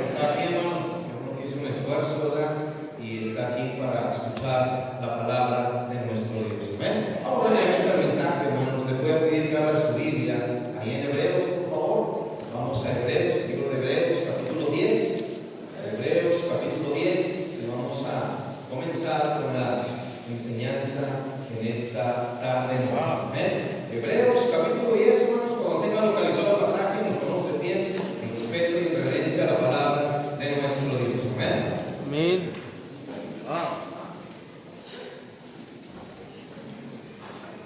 Está aquí, hermanos, que hizo un esfuerzo, ¿verdad? Y está aquí para escuchar la palabra de nuestro Dios. Amén. Vamos a leer el mensaje, hermanos. Le voy a pedir que abra su Biblia ahí en Hebreos, por favor. Vamos a Hebreos, libro de Hebreos, capítulo 10. Hebreos, capítulo 10. Y vamos a comenzar con la enseñanza en esta tarde. Amén. Hebreos, capítulo 10, hermanos. Cuando tenga localizado el pasaje, nos ponemos de pie en respeto y reverencia a la palabra de nuestro Dios. Amén. Amén.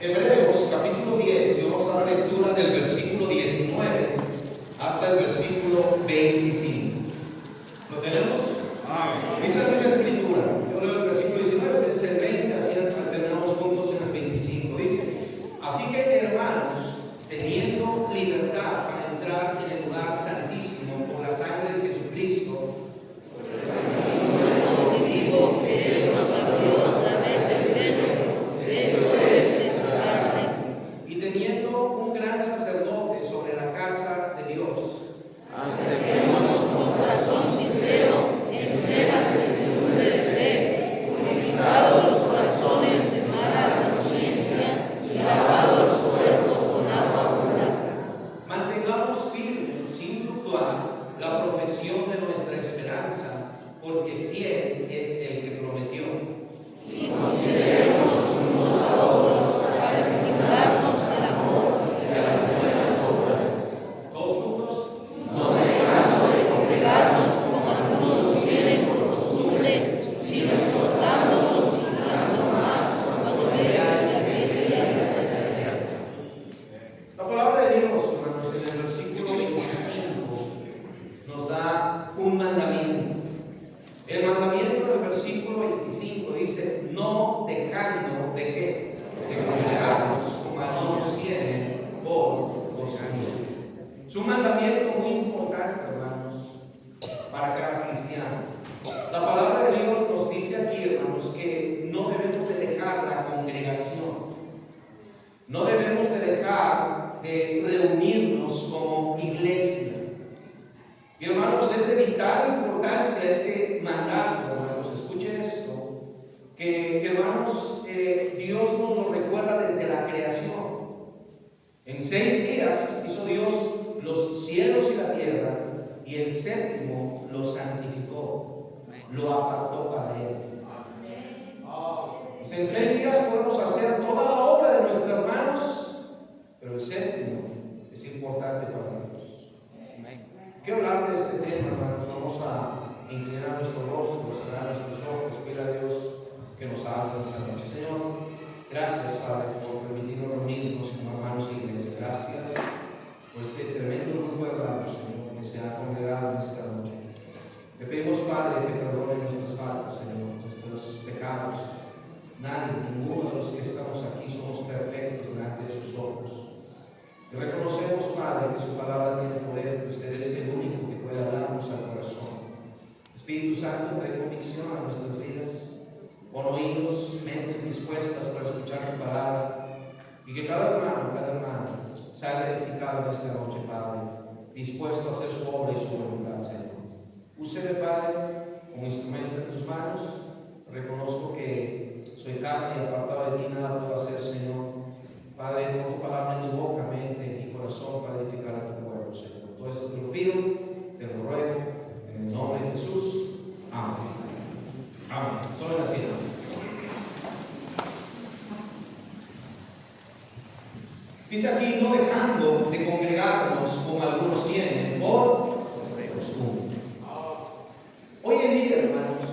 Hebreos capítulo 10, y vamos a dar lectura del versículo 19 hasta el versículo 25. ¿Lo tenemos? Dice así la escritura. Yo leo el versículo 19, es el 20, así terminamos juntos en el 25. Dice: así que, hermanos, teniendo libertad para entrar en el lugar santísimo por la sangre de Jesucristo, y teniendo un gran sacerdote sobre la casa de Dios, acerquémonos con corazón sincero en plena certidumbre de fe, purificados los corazones de mala conciencia y lavados los cuerpos con agua pura. mantengamos firme, sin fluctuar, la profesión de nuestra esperanza, porque fiel es el que prometió. Y consideremos unos a otros para estimularnos al amor y a las buenas obras, Todos juntos. no dejando de congregarnos como algunos tienen por costumbre, sino exhortándonos y tanto más cuando vean que aquello ya es necesario. La palabra de Dios, hermanos, en el versículo 25 nos da un mandamiento. El mandamiento del versículo 25 dice: no dejando de qué, de congregarnos como algunos tienen por costumbre. Es un mandamiento muy importante, hermanos, para cada cristiano. La palabra de Dios nos dice aquí, hermanos, que no debemos de dejar la congregación. No debemos de dejar de reunirnos como iglesia. Y hermanos, es de vital importancia este mandato, hermanos. Escuchen esto, que hermanos, Dios nos lo recuerda desde la creación. En 6 días hizo Dios los cielos y la tierra, y el séptimo lo santificó, lo apartó para él. En 6 días podemos hacer toda la obra de nuestras manos, pero el séptimo es importante para Dios. Quiero hablar de este tema, hermanos. Vamos a inclinar nuestro rostro, cerrar nuestros ojos, pedir a Dios que nos hable esta noche. Señor, gracias, Padre, por permitirnos reunirnos como hermanos y iglesia. Gracias por este tremendo grupo de hermanos, Señor, que se ha congregado en esta noche. Le pedimos, Padre, que perdone nuestras faltas, Señor, nuestros pecados. Nadie, ninguno de los que estamos aquí somos perfectos delante de sus ojos. Y reconocemos, Padre, que su palabra tiene poder, que usted es el único que puede hablarnos al corazón. Espíritu Santo, trae convicción a nuestras vidas, pon oídos, mentes dispuestas para escuchar tu palabra, y que cada hermano salga edificado en esta noche, Padre, dispuesto a hacer su obra y su voluntad, Señor. Úseme, Padre, como instrumento en tus manos. Reconozco que soy carne y apartado de ti nada puedo hacer, Señor. Padre, pon tu palabra en mi boca, mente y corazón para edificar a tu pueblo, Señor. Todo esto te lo pido, te lo ruego, en el nombre de Jesús. Amén. Amén. Sobre la silla. Dice aquí: no dejando de congregarnos como algunos tienen por costumbre. Hoy en día, hermanos,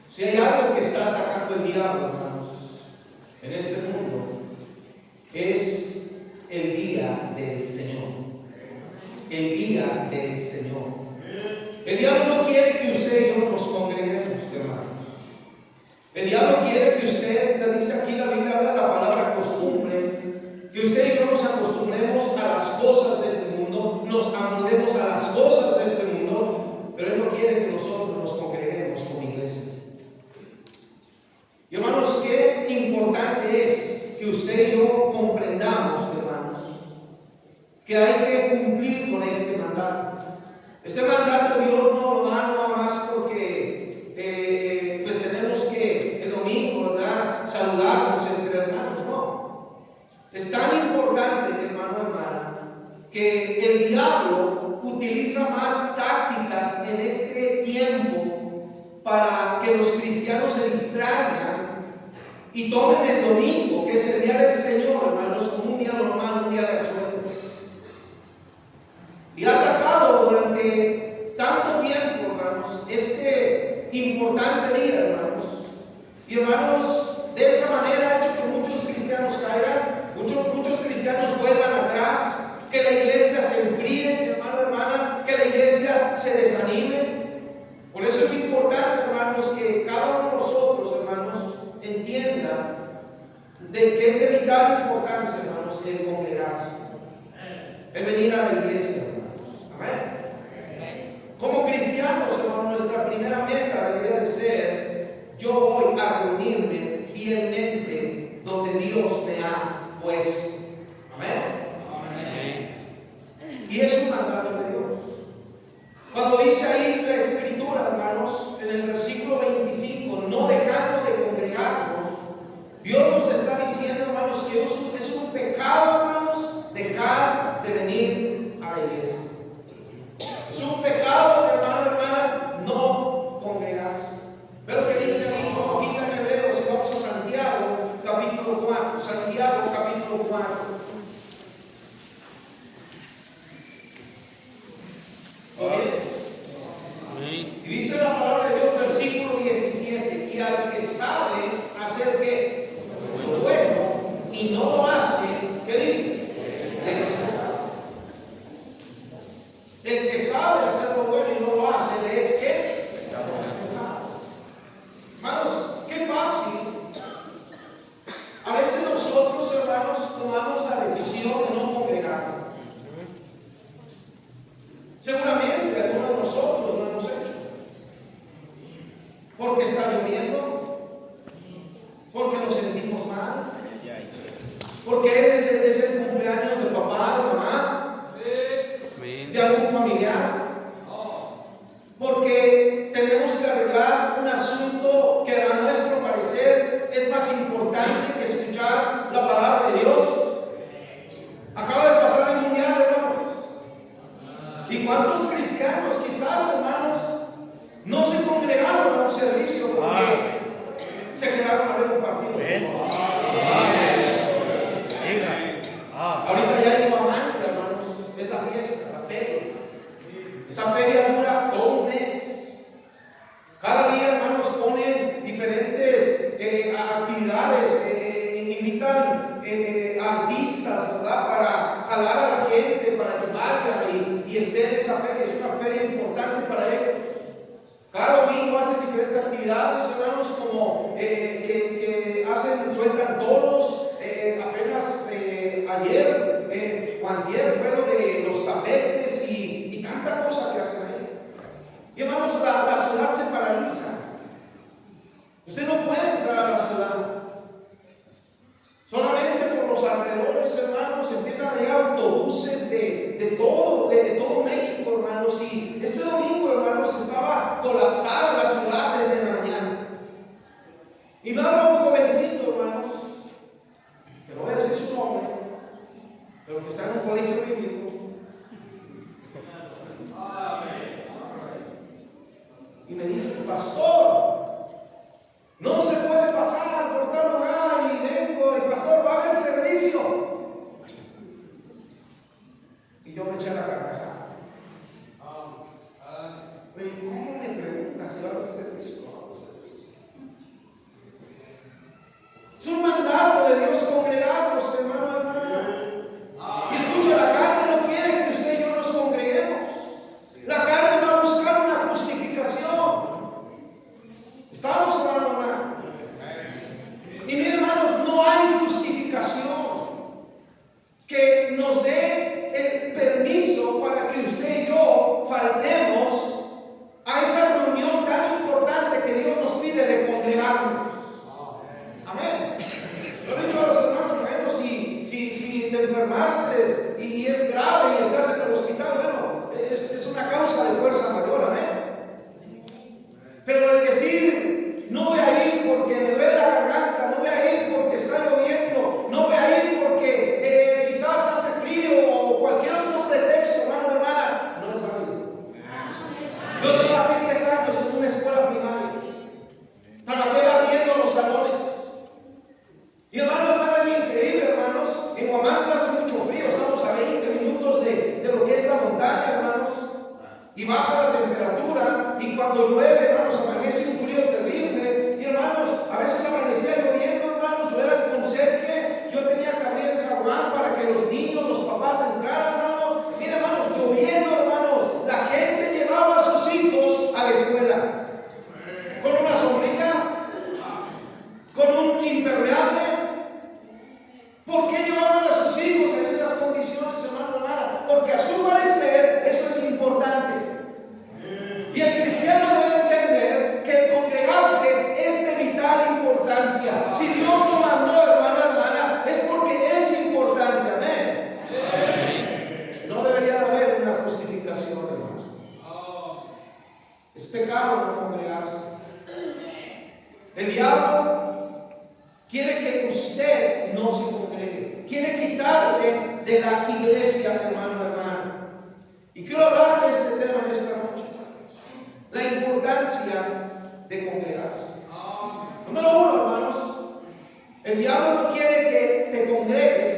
si hay algo que está atacando el diablo, hermanos, en este mundo, es el día del Señor. El día del Señor. El diablo no quiere que usted y yo nos congreguemos, hermanos. El diablo quiere que usted, dice aquí la Biblia, habla la palabra costumbre, que usted y yo nos acostumbremos a las cosas de este mundo, nos amoldemos a las cosas de este mundo, pero Él no quiere que nosotros nos congreguemos como iglesia. Y hermanos, qué importante es que usted y yo comprendamos, hermanos, que hay que cumplir con este mandato. Este mandato Dios no lo da nada más porque pues tenemos que el domingo, ¿verdad?, saludarnos entre hermanos. No. Es tan importante, hermano, hermana, que el diablo utiliza más tácticas en este tiempo para que los cristianos se distraigan y tomen el domingo, que es el día del Señor, hermanos, como un día normal, un día de asueto. Y ha atacado durante tanto tiempo, hermanos, este importante día, hermanos. Y hermanos, de esa manera ha hecho que muchos cristianos caigan, muchos cristianos vuelvan atrás, que la iglesia se enfríe, hermano, hermana, que la iglesia se desanime. Por eso es importante, hermanos, que cada uno de nosotros, hermanos, entienda de que es de vital importancia, hermanos, el congregarse, el venir a la iglesia, hermanos. Amén. Como cristianos, hermanos, nuestra primera meta debería de ser: yo voy a reunirme fielmente donde Dios me ha puesto. Amén. Y es un mandato de Dios. Cuando dice ahí la Escritura, hermanos, en el versículo 25, no dejando de congregarnos, Dios nos está diciendo, hermanos, que es un pecado, hermanos, dejar de venir a la iglesia. Es un pecado, hermano, hermana, no congregarse. Pero que dice ahí, como quita en Hebreos, si vamos a Santiago, capítulo 4. Santiago, capítulo 4. Y dice la palabra de Dios, versículo 17: y al que sabe hacer ¿qué? Lo bueno y no lo hace, ¿qué dice? El que sabe hacer lo bueno y no lo hace, le es ¿qué? Hermanos, qué fácil. A veces nosotros, hermanos, tomamos la decisión de no congregarnos. Seguramente algunos de nosotros lo hemos hecho. Porque está lloviendo, porque nos sentimos mal, porque es el cumpleaños de papá, de mamá, de algún familiar, porque tenemos que arreglar un asunto que a nuestro parecer es más importante que escuchar la palabra de Dios. Acaba de pasar el mundial, hermanos. ¿Y cuántos cristianos quizás, hermanos, no se congregaron a un servicio porque se quedaron a ver un partido? Ahorita ya hay Guamán, hermanos, es la fiesta, la feria. Esa feria dura todo un mes. Cada día, hermanos, ponen diferentes actividades, invitan artistas, ¿verdad?, para jalar a la gente, para que vayan y estén en esa feria. Es una feria importante para ellos. Cada domingo hacen diferentes actividades, hermanos, como que sueltan toros. Apenas ayer o antier fue lo de los tapetes y tanta cosa que hacen ahí. Y hermanos, la ciudad se paraliza. Usted no puede entrar a la ciudad. Solamente por los alrededores, hermanos, empiezan a llegar autobuses de todo México, hermanos. Y este domingo, hermanos, estaba colapsada la ciudad desde la mañana. Y me habla un jovencito, hermanos, que no voy a decir su nombre, pero que está en un colegio bíblico. Y me dice: pastor, no se puede pasar por tal lugar, y vengo, y pastor, va a haber servicio. Y yo me eché la carcajada. Oye, ¿cómo me preguntas si va a haber servicio? No va a haber servicio. Es un mandato de Dios congregarnos, hermano, hermana. Y escucha, la carne no quiere que usted y yo nos congreguemos. La carne va a buscar una justificación. Estamos, hermano, hermana. y baja la temperatura, y cuando llueve, hermanos, amanece un frío terrible, y hermanos, a veces amanecía lloviendo, hermanos, yo era el conserje, yo tenía que abrir el zaguán para que los niños, los papás entraran, hermanos. Mira, hermanos, lloviendo, hermanos, la gente llevaba a sus hijos a la escuela con una sombrilla, con un impermeable. ¿Por qué llevaban a sus hijos en esas condiciones, hermano, hermana? Porque a su parecer eso es importante. Y el cristiano debe entender que el congregarse es de vital importancia. Si Dios lo mandó, hermano, hermana, es porque es importante. Amén. No debería haber una justificación, hermano. Es pecado no congregarse. El diablo quiere que usted no se congregue. Quiere quitarle de la iglesia, hermano, hermana. Y quiero hablar de este tema en esta noche. La importancia de congregarse. Número uno, hermanos. El diablo no quiere que te congregues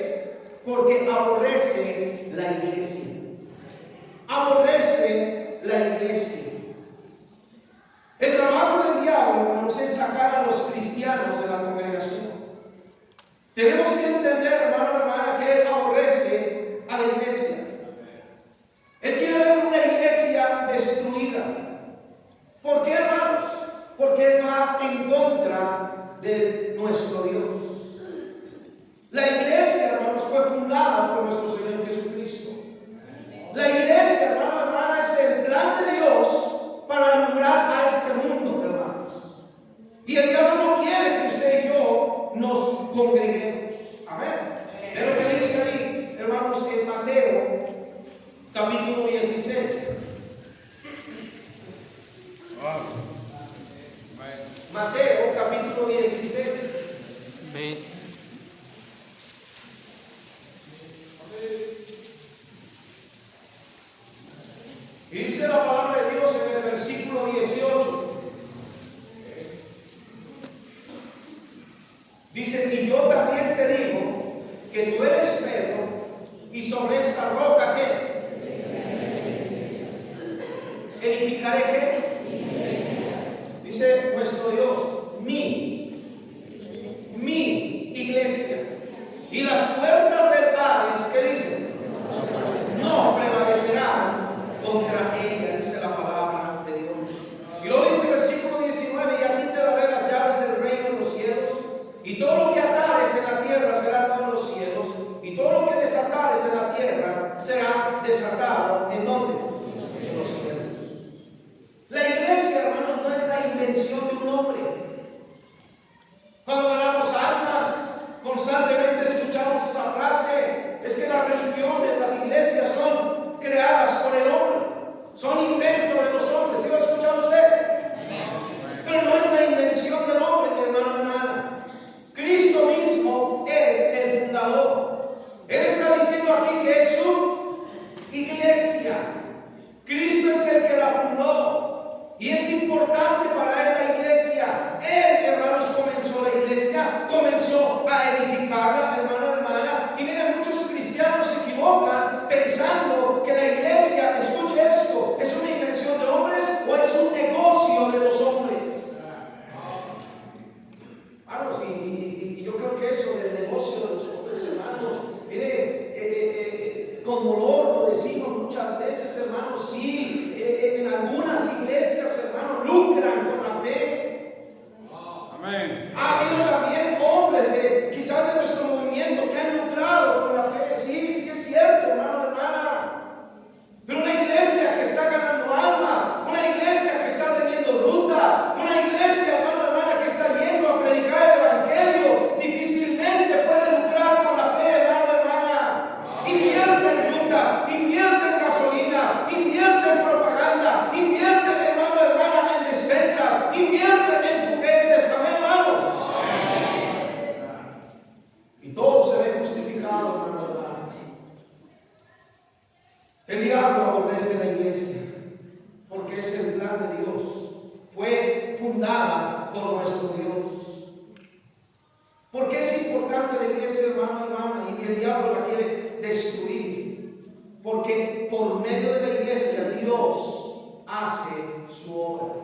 porque aborrece la iglesia. Aborrece la iglesia. El trabajo del diablo, hermanos, es sacar a los cristianos de la congregación. Tenemos que entender, hermano, hermana, que Él aborrece a la iglesia. Él quiere ver una iglesia destruida. ¿Por qué, hermanos? Porque Él va en contra de nuestro Dios. La iglesia, hermanos, fue fundada por nuestro Señor Jesucristo. La iglesia, hermano, hermana, es el plan de Dios para alumbrar a este mundo, hermanos. Y el diablo no quiere que usted y yo nos congreguemos. Amén. Es lo que dice ahí, hermanos, en Mateo, capítulo 16. Mateo, capítulo 16. Y dice la palabra de Dios en el versículo 18. Dice: y yo también te digo que tú eres Pedro, y sobre esta roca, ¿qué? ¿Edificaré qué? Dice nuestro Dios, mi iglesia. Y las puertas del Hades, ¿qué dice? No prevalecerán contra ella, dice la palabra de Dios. Y luego dice el versículo 19: y a ti te daré las llaves del reino de los cielos, y todo lo que atares en la tierra será atado en los cielos, y todo lo que desatares en la tierra será desatado. ¿En dónde? En los cielos. La iglesia, hermanos, no es la invención de un hombre. Cuando ganamos almas, constantemente escuchamos esa frase: es que las religiones, las iglesias son creadas por el hombre, son inventos de los hombres. ¿Sí lo ha escuchado usted? Pero no es la invención del hombre, hermano, hermana. Cristo mismo es el fundador. Él está diciendo aquí que es su iglesia. Cristo es el que la fundó. Y es importante para Él la iglesia. Él, hermanos, comenzó la iglesia, comenzó a edificarla, hermano, hermana. Y miren, muchos cristianos se equivocan pensando que la iglesia, escuche esto, es una invención de hombres o es un negocio de los hombres. Hermanos, y yo creo que eso del negocio de los hombres, hermanos, mire, con dolor lo decimos muchas veces, hermanos, sí. En algunas iglesias, hermanos, lucran con la fe. Amén. Ha habido también hombres quizás de nuestro movimiento que han lucrado con la fe. Sí, sí es cierto, hermano, hermana. Pero una iglesia que está ganando almas, una iglesia que está teniendo rutas, una iglesia, hermano, hermana, que está yendo a predicar el evangelio, difícilmente puede lucrar con la fe, hermano, hermana. Invierte en rutas, invierte en gasolina, invierte en propaganda, invierte, hermano, hermana, en despensas, invierte en juguetes, amén, hermanos. Y todo se ve justificado, hermano, hermana. El diablo aborrece la iglesia porque es el plan de Dios. Fue fundada por nuestro Dios. ¿Por qué es importante la iglesia, hermano, hermana? Y el diablo la quiere destruir. Porque por medio de la iglesia Dios hace su obra.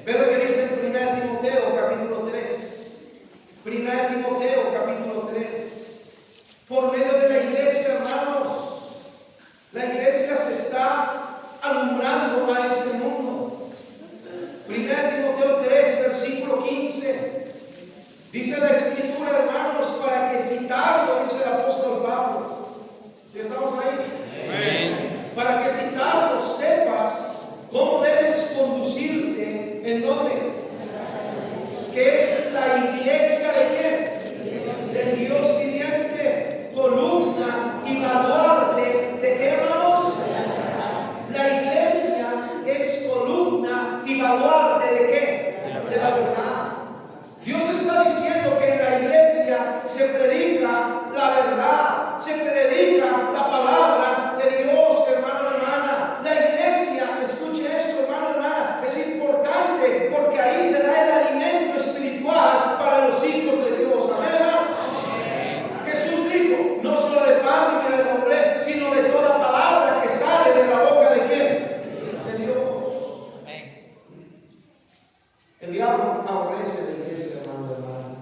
Ve lo que dice en 1 Timoteo capítulo 3. 1 Timoteo capítulo 3. Por medio de la iglesia, hermanos, la iglesia se está alumbrando a este mundo. 1 Timoteo 3, versículo 15. Dice la Escritura, hermanos, para que citarlo, dice el apóstol Pablo. ¿Sí estamos ahí? Amén. Para que citarlo sepas cómo debes conducirte, ¿en dónde? Que es la iglesia de quién? Del Dios viviente, columna y baluarte de qué, hermanos? La iglesia es columna y baluarte de qué? De la verdad. Dios está diciendo que en la iglesia se predica la verdad, se predica la palabra de Dios, hermano, hermana. La iglesia, escuche esto, hermano, hermana, es importante porque ahí se da el alimento espiritual para los hijos de Dios. Amén, hermano. Jesús dijo, no solo de pan vivirá el hombre, sino de toda palabra que sale de la boca de quién? De Dios. El diablo aborrece la iglesia, hermano, hermano.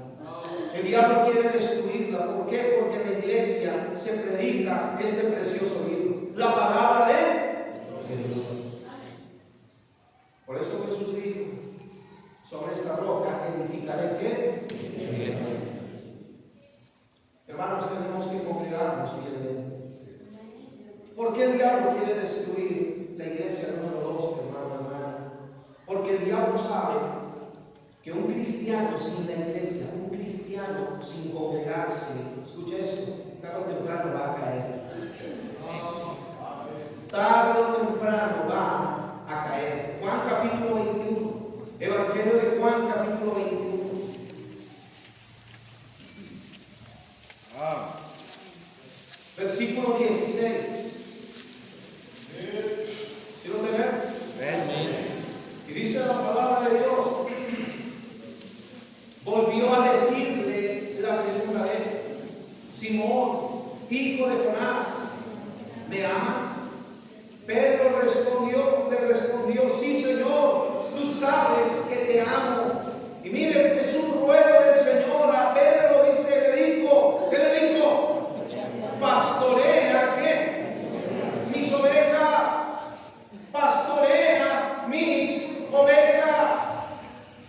El diablo quiere destruirla. ¿Por qué? Porque en la iglesia se predica este precioso libro, la palabra de Dios. Por eso Jesús dijo, sobre esta roca edificaré ¿qué? Hermanos, tenemos que congregarnos fielmente. ¿Por qué el diablo quiere destruir la iglesia número 2, hermano, hermana? Porque el diablo sabe que un cristiano sin la iglesia, un cristiano sin congregarse, escucha esto, tarde o temprano va a caer. Tarde o temprano va a caer. Juan capítulo 21, Evangelio de Juan capítulo 21. Versículo 16. ¿Sí lo tenemos? Y dice la palabra de Dios. Volvió a decirle la segunda vez: Simón, hijo de Jonás, ¿me amas? Pedro le respondió: sí, Señor, tú sabes que te amo. Y miren, es un ruego del Señor a Pedro, dice, le dijo, ¿qué le dijo? Pastorea, ¿qué? Mis ovejas. Pastorea mis ovejas.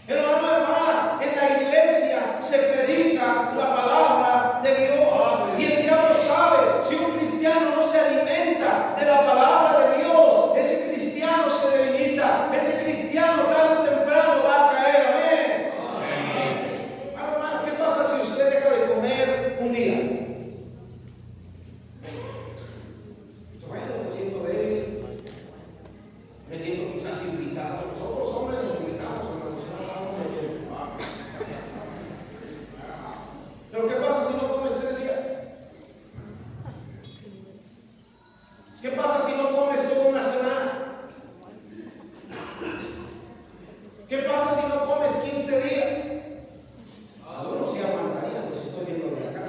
Hermano, hermana, en la iglesia se predica la palabra de Dios. Y el diablo sabe, si un cristiano no se alimenta de la palabra de Dios, ese cristiano se debilita. Ese cristiano tarde o temprano va a caer. Amén. Hermano, ¿qué pasa si usted deja de comer un día? Bueno, me siento débil, me siento quizás irritado. Nosotros hombres nos irritamos, hermanos. Pero ¿qué pasa si no comes 3 días? ¿Qué pasa si no comes toda una semana? ¿Qué pasa si no comes 15 días? Algunos sí aguantarían, los estoy viendo de acá.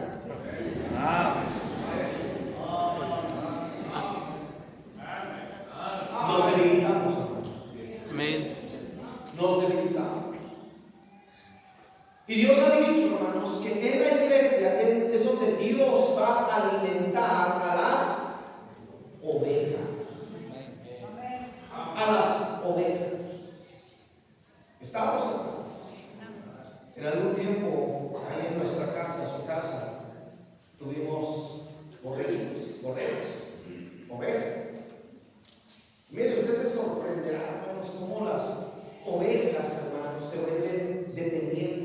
Nos debilitamos, hermanos. Amén. Nos debilitamos. Y Dios ha dicho, hermanos, que en la iglesia es donde Dios va a alimentar a las ovejas. A las ovejas. ¿Estamos, hermanos? En algún tiempo, ahí en nuestra casa, en su casa, tuvimos ovejas. Mire, usted se sorprenderá, hermanos, cómo las ovejas, hermanos, se vuelven dependientes.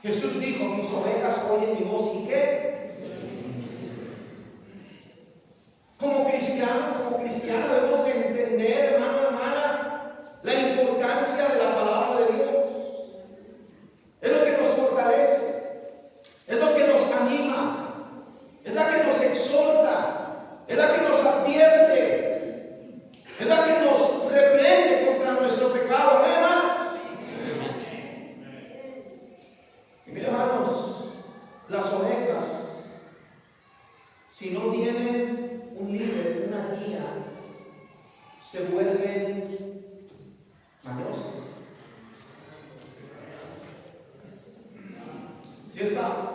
Jesús dijo: mis ovejas oyen mi voz. ¿Y qué? Como cristiano debemos de entender, hermano, hermana, la importancia de la palabra de Dios. Es lo que nos fortalece, es lo que nos anima, es la que nos exhorta, es la que nos advierte, es la que nos reprende contra nuestro pecado. ¿Amén, hermanos? Y mira, hermanos, las ovejas, si no tienen un líder, una guía, se vuelven mañosas. ¿Sí está?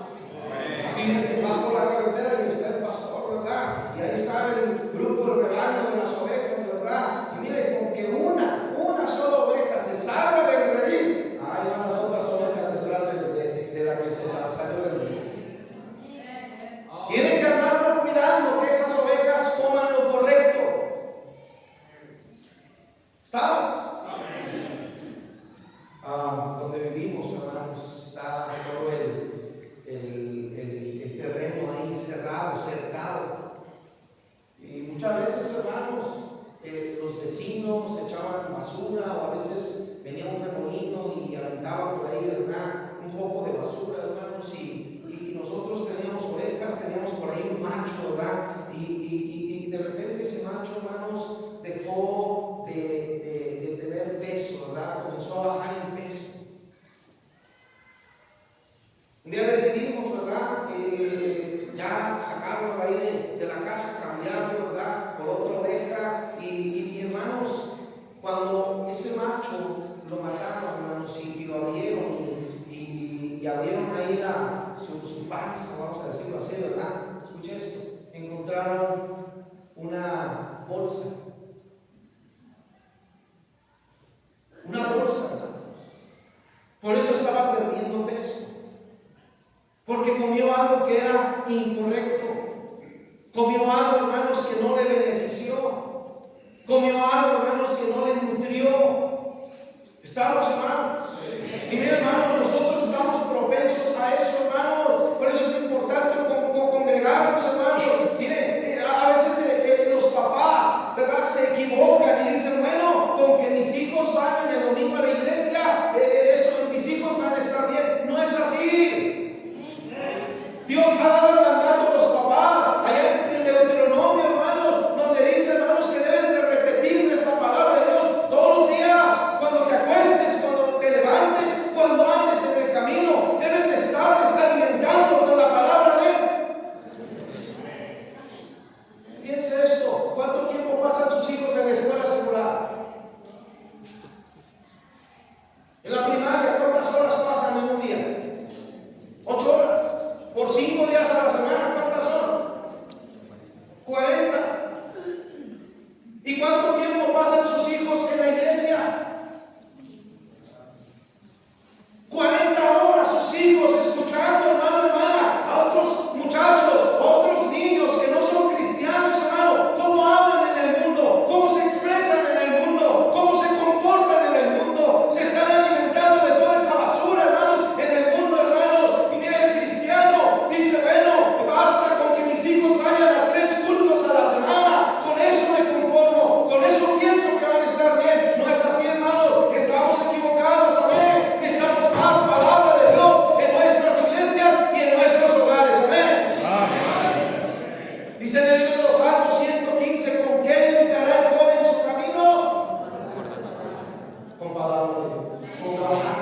Así vas por la carretera y está el pastor, ¿verdad? Y ahí está el grupo, el rebaño de las ovejas, ¿verdad? Y mire, con que una sola oveja se salva del redil, ahí van las otras ovejas detrás de la que se salió del redil. Tienen que andar cuidando que esas ovejas coman lo correcto. ¿Estamos? Donde vivimos, hermanos, está todo el terreno ahí cerrado, cercado. Y muchas veces, hermanos, los vecinos echaban basura, o a veces venía un remolino y aventaba por ahí, ¿verdad?, un poco de basura, hermanos, y nosotros teníamos ovejas, teníamos por ahí un macho, ¿verdad? Y de repente ese macho, hermanos, dejó de tener peso, ¿verdad? Comenzó a bajar en peso. Un día decidimos, ¿verdad?, ya sacarlo de ahí de la casa, cambiarlo, ¿verdad?, por otra oveja. Y hermanos, cuando ese macho lo mataron, hermanos, y lo abrieron, y abrieron ahí su panza, vamos a decirlo así, ¿verdad? Escucha esto. Encontraron una bolsa. Una bolsa, ¿verdad? Por eso estaba perdiendo peso. Porque comió algo que era incorrecto. Comió algo, hermanos, que no le benefició. Comió algo, hermanos, que no le nutrió. ¿Estamos, hermanos? Y mira, hermanos, nosotros estamos propensos a eso, hermanos. Por eso es importante congregarnos, hermanos. Mire, a veces los papás, ¿verdad?, se equivocan y dicen, bueno, con que mis hijos vayan el domingo a la iglesia, eso, mis hijos van a estar bien. No es así. Dios ha dado el mandato a los papás. Allá en Deuteronomio, hermanos, donde dice, hermanos, que debes de repetir esta palabra de Dios todos los días, cuando te acuestes, cuando te levantes, cuando andes en el camino. Debes de estarles alimentando con la palabra de Él. Piensa esto: ¿cuánto tiempo pasan sus hijos en la escuela secular? En la primaria, ¿cuántas horas pasan en un día? 8 horas. Por 5 días a la semana, ¿cuántas son? 40. ¿Y cuánto tiempo pasan sus hijos en la iglesia? 40 horas sus hijos escuchando, hermano, hermana, a otros muchachos, a otros niños que no son cristianos, hermano, cómo hablan en el mundo, cómo se expresan en el mundo, cómo se comportan en el mundo. Se están alimentando de toda esa basura, hermanos, en el mundo, hermanos. Y mira, el cristiano dice, bueno, basta con que mis hijos vayan a 3 cultos a la semana, con eso me conformo, con eso pienso que van a estar bien. No es así, hermanos, estamos equivocados, amén. Necesitamos más palabra de Dios en nuestras iglesias y en nuestros hogares, amén. Amén. Dice en el libro de los Salmos 115, ¿con qué limpiará el joven su camino? Con palabra de Dios, con palabra de Dios.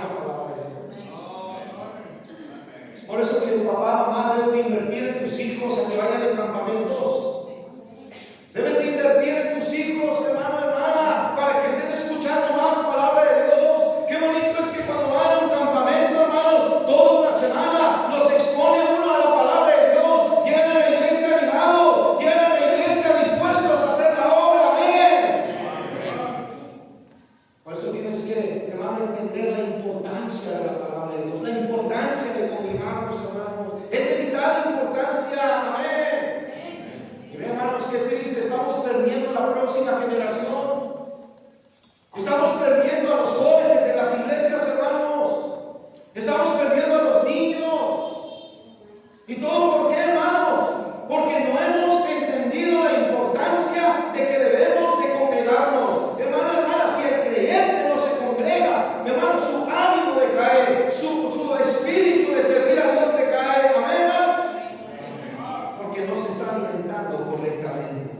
Por eso que papá, mamá, debes de invertir en tus hijos a que vayan a campamentos. Debes de invertir en tus hijos, hermano, hermana, para que estén escuchando más palabra de Dios. Qué bonito es que cuando van a un campamento, hermanos, toda una semana los expone uno a la palabra de Dios. Llegan a la iglesia animados, llegan a la iglesia dispuestos a hacer la obra, amén. Por eso tienes que, hermano, entender la importancia de la palabra de Dios, la importancia de congregarnos, hermanos. Es de vital importancia, amén. Y ve, hermanos, qué triste, estamos perdiendo la próxima generación. Estamos perdiendo a los jóvenes de las iglesias, hermanos. Estamos perdiendo a los niños. ¿Y todo por qué, hermanos? Porque no hemos entendido la importancia de que debemos de congregarnos. Hermano, hermana, si el creyente no se congrega, hermano, su ánimo decae, su espíritu de servir a Dios decae. Amén, hermanos. Porque no se está alimentando correctamente.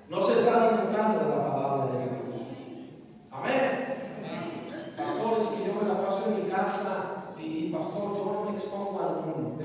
No se está alimentando de la palabra de Dios. Amén. Pastores, que yo me la paso en mi casa y pastor, yo no me expongo al mundo.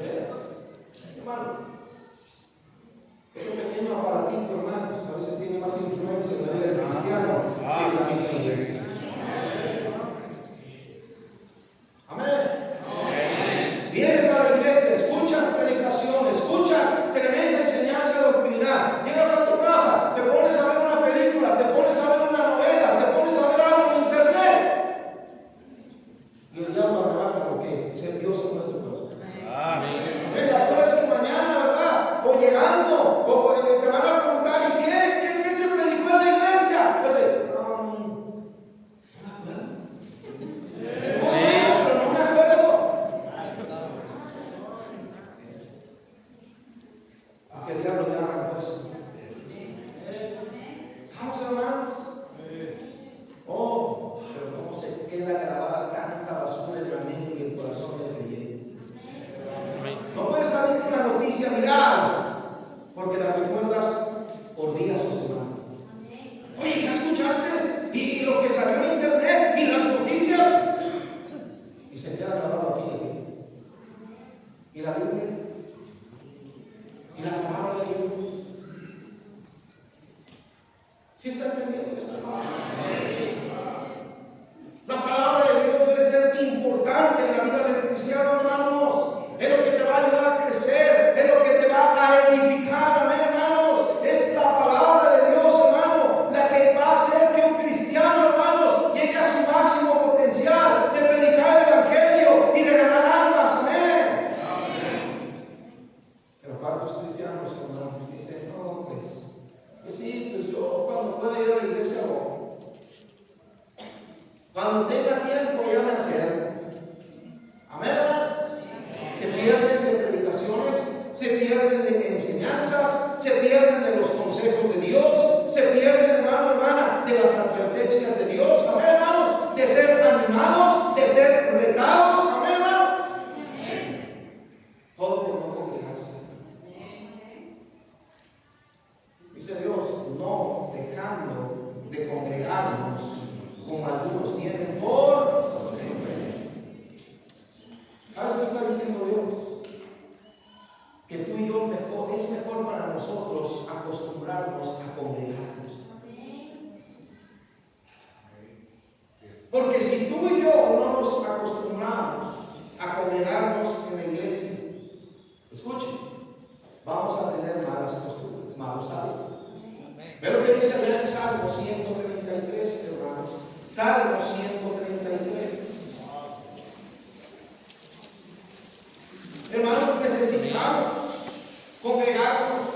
¿Sí está entendiendo esto, hermano? La palabra de Dios debe ser importante en la vida del cristiano, hermanos. Es lo que te va a ayudar a crecer, es lo que te va a edificar, amén, hermanos. Es la palabra de Dios, hermano, la que va a hacer que un cristiano, hermanos, llegue a su máximo potencial de predicar el evangelio y de ganar almas, amén. Pero ¿cuántos cristianos, hermanos, dicen, no, pues sí, pues yo cuando pueda ir a la iglesia voy? Cuando tenga tiempo ya me acerco. Amén, hermanos. Se pierden de predicaciones, se pierden de enseñanzas, se pierden de los consejos de Dios, se pierden, hermano, hermana, de las advertencias de Dios. Amén, hermanos. De ser animados, de ser retados. Amén, hermanos. Todo por no congregarse. Dice Dios, no dejando de congregarnos como algunos tienen por. ¿Sabes qué está diciendo Dios? Que tú y yo es mejor para nosotros acostumbrarnos a congregarnos. Porque si tú y yo no nos acostumbramos a congregarnos en la iglesia, escuchen, vamos a tener malas costumbres, malos hábitos. Ve lo que dice allá en Salmo 133, hermanos. Salmo 133. Hermanos, necesitamos congregarnos.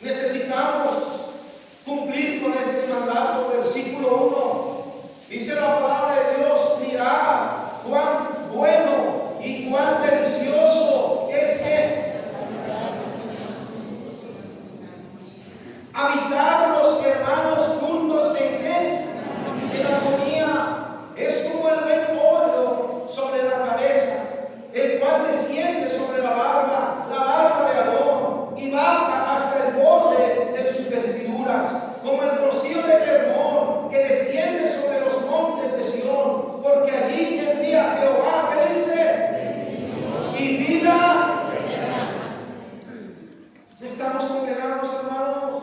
Necesitamos cumplir con ese mandato. Versículo 1. Dice la palabra de Dios: mirad cuán bueno y cuán delicioso es que habitar los hermanos juntos en qué? En armonía. Es como el buen óleo sobre la cabeza, el cual desciende sobre la barba de Aarón, y baja hasta el borde de sus vestiduras, como el rocío de Hermón, que desciende sobre los montes de Sión, porque allí envía Jehová, ¿qué dice? Y vida. Estamos congregados, hermanos.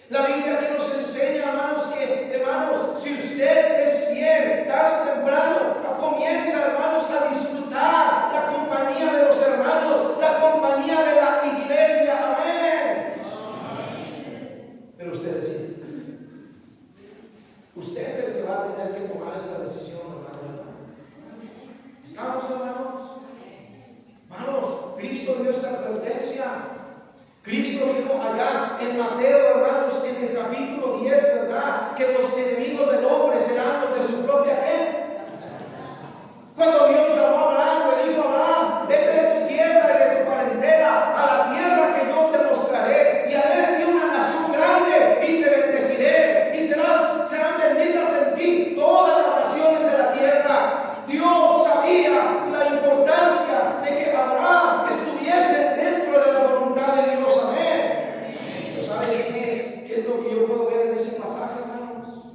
La Biblia que nos enseña, hermanos, que, hermanos, si usted es fiel, tarde o temprano, comienza, hermanos, a disfrutar la compañía de los hermanos, la compañía de la iglesia. Amén. Pero usted decide. Usted es el que va a tener que tomar esta decisión, hermano. ¿Estamos, hermanos? Hermanos, Cristo dio esta advertencia. Cristo dijo allá en Mateo, hermanos, en el capítulo 10, ¿verdad? Que los enemigos del hombre serán los de su propia ¿qué? Cuando Dios llamó a Abraham, le dijo a Abraham: vete de tu tierra y de tu parentela a la tierra que yo te mostraré, y haré de ti una nación grande y te bendeciré, y serán benditas en ti todas las naciones de la tierra. Dios sabía la importancia de que Abraham estuviese dentro de la voluntad de Dios. Amén. ¿Pero sabes qué es lo que yo puedo ver en ese pasaje, hermanos?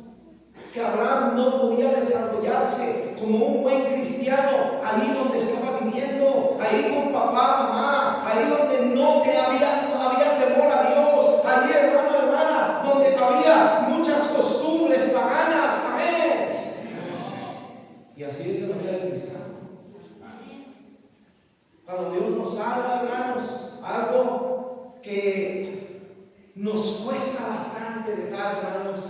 Que Abraham no podía desarrollarse como un buen cristiano ahí donde estaba viviendo, ahí con papá, mamá, ahí donde no había temor a Dios, ahí, hermano, hermana, donde había muchas costumbres paganas. Amén. Y así es la vida del cristiano. Cuando Dios nos salva, hermanos, algo que nos cuesta bastante dejar, hermanos,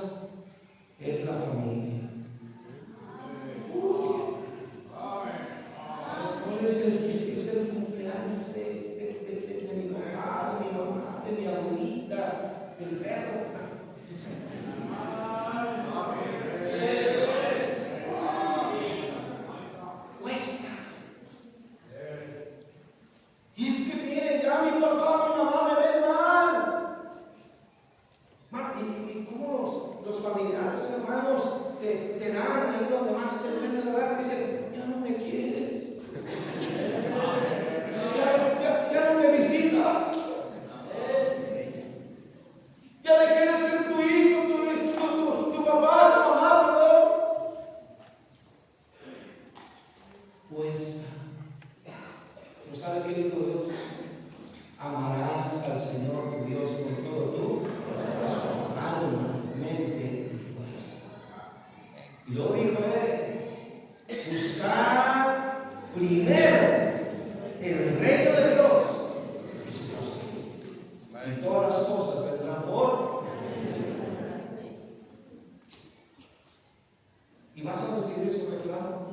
es la familia. ¿Cuál es el cumpleaños de mi papá, de mi mamá, de mi abuelita, del perro? Cuesta. Y es que mire, ya mi papá, mi mamá me ven mal. ¿Y cómo los familiares, hermanos, te dan ahí donde más te duele, verdad? Dicen: ya no me quieres. Ya no me visitas. Ya dejé de ser tu hijo, tu papá, tu mamá, perdón. Pues, ¿no sabe qué dijo Dios? Amarás al Señor tu Dios con todo tu corazón, luego dijo él, buscar primero el reino de Dios y su justicia, y todas las cosas vendrán por. Y vas a recibir esos reclamos.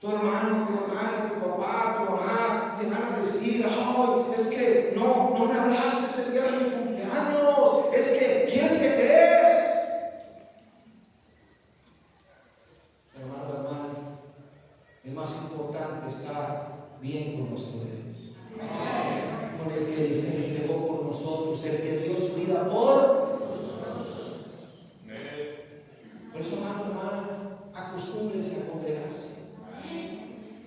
Tu hermano, tu papá, tu mamá te van a decir, oh, es que no me hablaste ese día de mi cumpleaños, es que ¿quién te crees? Hermano, es más importante estar bien con nuestro Dios, con el que se entregó por nosotros, el que dio su vida por nosotros. Por eso, hermano, acostúmbrense a congregarse.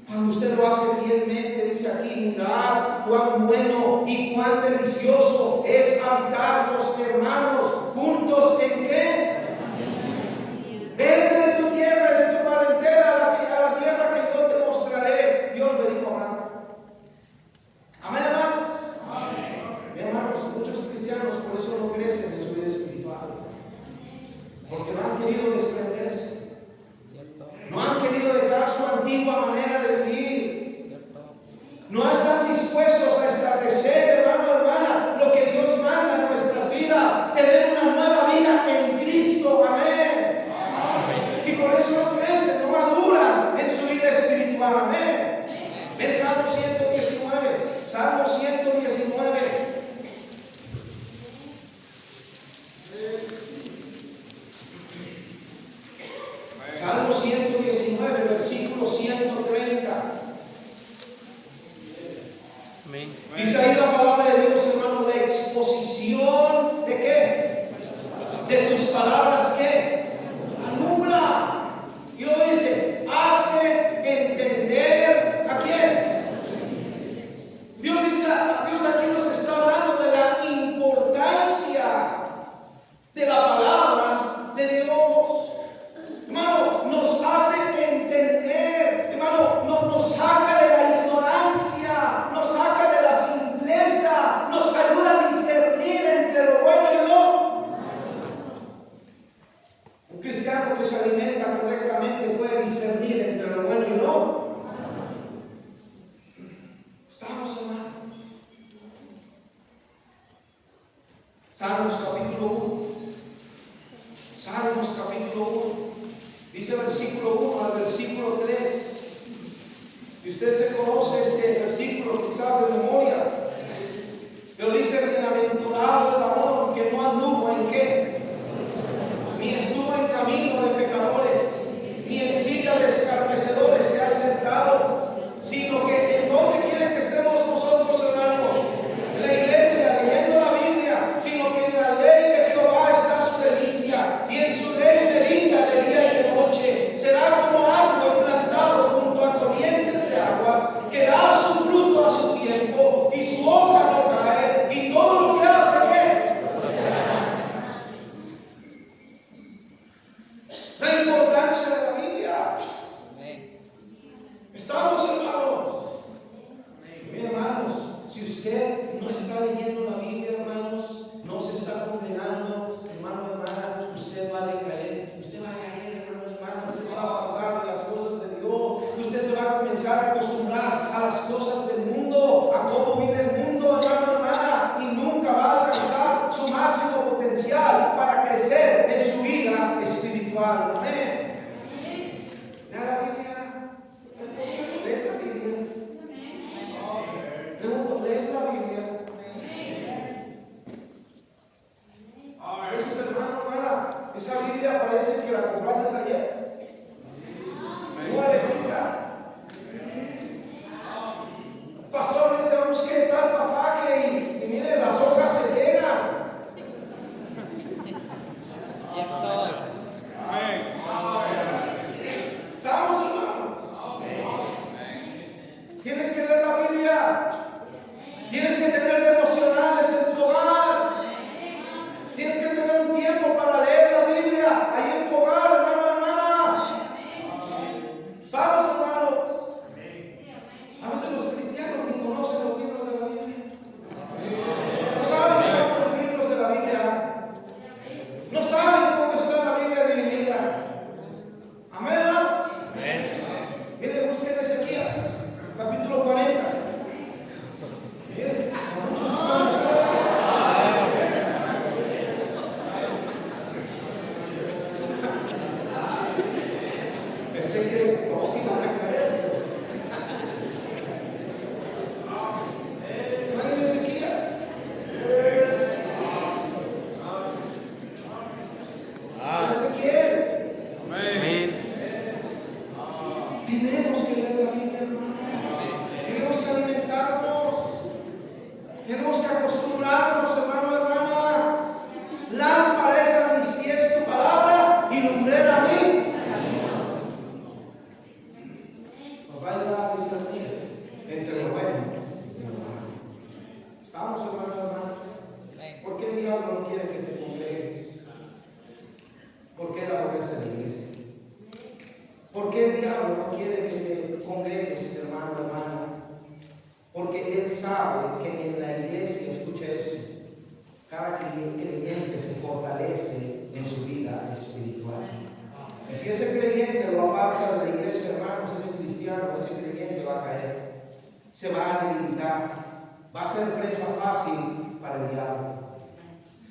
Cuando usted lo hace fielmente, dice aquí, mirad cuán bueno y cuán delicioso es habitar los hermanos juntos en qué. Vete de tu tierra, de tu parentela a la tierra que yo te mostraré. Dios le dijo a Abraham. Amén, hermanos. Amén. Hermanos, muchos cristianos por eso no crecen en su vida espiritual, porque no han querido desprenderse. No han querido dejar su antigua manera de vivir. No están dispuestos a establecer, hermano, hermana, lo que Dios manda en nuestras vidas. Tener una nueva vida en Cristo. Amén. Amén. Y por eso no crecen, no maduran en su vida espiritual. Amén. Ven Salmo 119. Salmo 119. Salmo 119, versículo 130. Amén. Dice ahí la palabra de Dios, hermano, de exposición de qué? De tus palabras, ¿qué? Alumbra. Y lo dice, hace entender a quién. Dios aquí nos está hablando de la importancia de la palabra de Dios. Hermano, nos hace entender, hermano, nos saca de la ignorancia, nos saca de la simpleza, nos ayuda a discernir entre lo bueno y lo. Un cristiano que se alimenta correctamente puede discernir entre lo bueno y lo. Estamos, hermano. Salmos capítulo 1. Salmos capítulo 1. Dice versículo 1 al versículo 3. Y usted se conoce este versículo quizás de memoria. Pero dice, bienaventurado el varón que no anduvo en qué, ni estuvo en camino de pecadores, ni en silla de escarnecedores se ha sentado, sino que en donde quiere que estemos nosotros, hermanos, en la iglesia, leyendo la Biblia, sino que en la ley de Jehová está su delicia, y en su ley medita de día y de noche. Será como árbol plantado junto a corrientes de aguas, que da su fruto a su tiempo, y su hoja no cae, y todo lo que hace, ¿qué? La importancia de la Biblia. Estamos, hermanos. Mis hermanos, si usted no está leyendo la Biblia, hermanos, no se está congregando, hermano, hermana, usted va a decaer, usted va a caer, hermano, usted se va a apartar de las cosas de Dios, usted se va a comenzar a acostumbrar a las cosas del mundo, a cómo vive el mundo, hermano, hermana, y nunca va a alcanzar su máximo potencial para crecer en su vida espiritual. Amén. Lea la Biblia. ¿Lees la Biblia? Pregunto, ¿lees la Biblia? A veces, hermano, hermana, esa Biblia parece que la compraste ayer. Nuevecita. Pastor, dice, busqué tal pasaje y mire, las hojas se llegan. ¿Estamos, hermano? Tienes que leer la Biblia. Tienes que tener devocionales en tu hogar. Tienes que tener un tiempo para leer la Biblia ahí en tu hogar, hermano, hermana. no quiere que te congregues? ¿Por qué la aborrece la iglesia? ¿Por qué el diablo no quiere que te congregues, hermano, hermana? Porque él sabe que en la iglesia, escucha esto, cada creyente se fortalece en su vida espiritual. Y si ese creyente lo aparta de la iglesia, hermanos, ese cristiano, ese creyente va a caer, se va a debilitar, va a ser presa fácil para el diablo.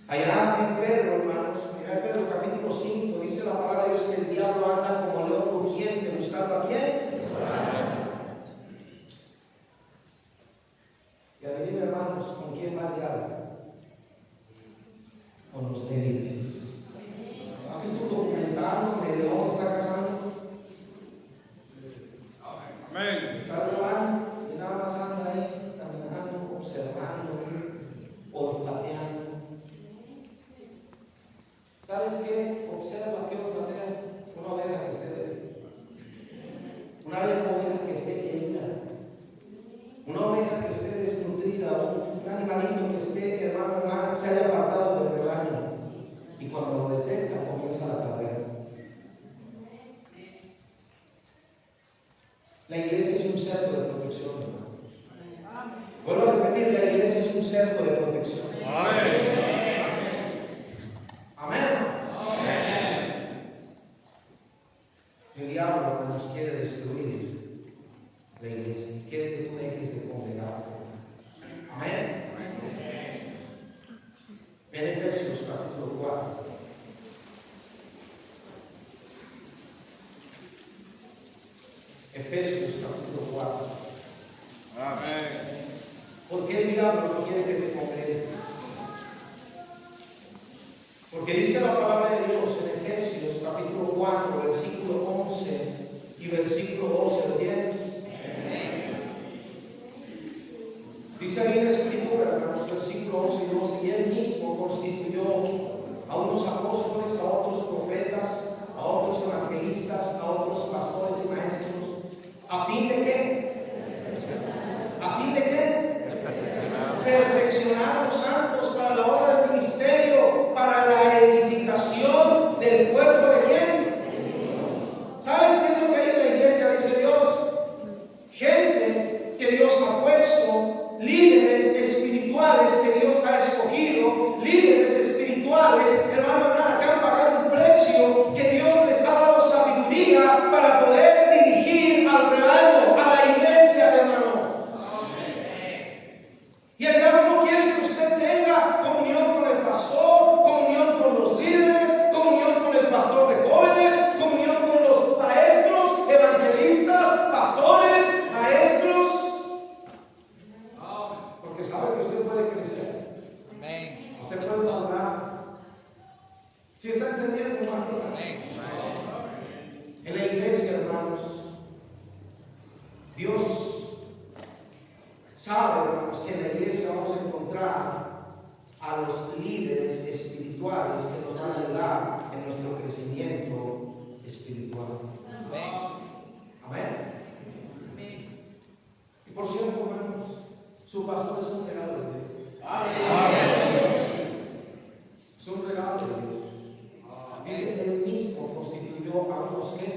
Allá en Pedro, hermanos, mira Pedro capítulo 5, dice la palabra de Dios que el diablo anda como león rugiente buscando a quién. Y adivinen, hermanos, ¿con quién va el diablo? Con los débiles. ¿Has visto un documental donde el león está cazando? Amén. Está robando y nada más anda ahí, caminando, observando, olfateando. ¿Sabes qué? Observa qué olfatea. Una oveja que esté débil. Una oveja que esté herida. Una oveja que esté desnutrida. Un animalito que esté, hermano, se haya apartado del rebaño. Y cuando lo detecta, comienza la carrera. La iglesia es un cerco de protección, hermanos. Vuelvo a repetir, la iglesia es un cerco de protección. Amén. Amén. El diablo, hermanos, quiere destruir la iglesia. Quiere que tú dejes de congregarte. Amén. En Efesios capítulo 4. Efesios capítulo 4. Amén. ¿Por qué el diablo no quiere que te congregues? Porque dice la palabra de Dios en Efesios capítulo 4, versículo 11 y versículo 12. ¿Lo tienes? Dice ahí en la escritura, hermanos, versículo 11 y 12, y él mismo constituyó a unos apóstoles, a otros profetas, a otros evangelistas, a otros pastores y maestros, ¿a fin de qué? ¿A fin de qué? Perfeccionar a los santos para la obra del ministerio, para la edificación del cuerpo de quién. ¿Sabes qué es lo que hay en la iglesia? Dice Dios. Gente que Dios ha puesto, líderes espirituales que Dios ha escogido, líderes espirituales, hermano, hermana, que han pagado un precio, que Dios les ha dado sabiduría para poder dirigir al rebaño, a la iglesia, hermano. Y el diablo no quiere que usted tenga comunión con el pastor, comunión con los líderes, comunión con el pastor de jóvenes, comunión con los maestros, evangelistas, pastores, maestros. Porque sabe que usted puede crecer. Usted puede madurar. ¿Sí está entendiendo, hermano? En la iglesia, hermanos, Dios sabe, hermanos, que en la iglesia vamos a encontrar a los líderes espirituales que nos van a ayudar en nuestro crecimiento espiritual. Amén. Y por cierto, hermanos, su pastor es un regalo de Dios. Amén. Es un regalo de Dios. Dice, él mismo constituyó a unos que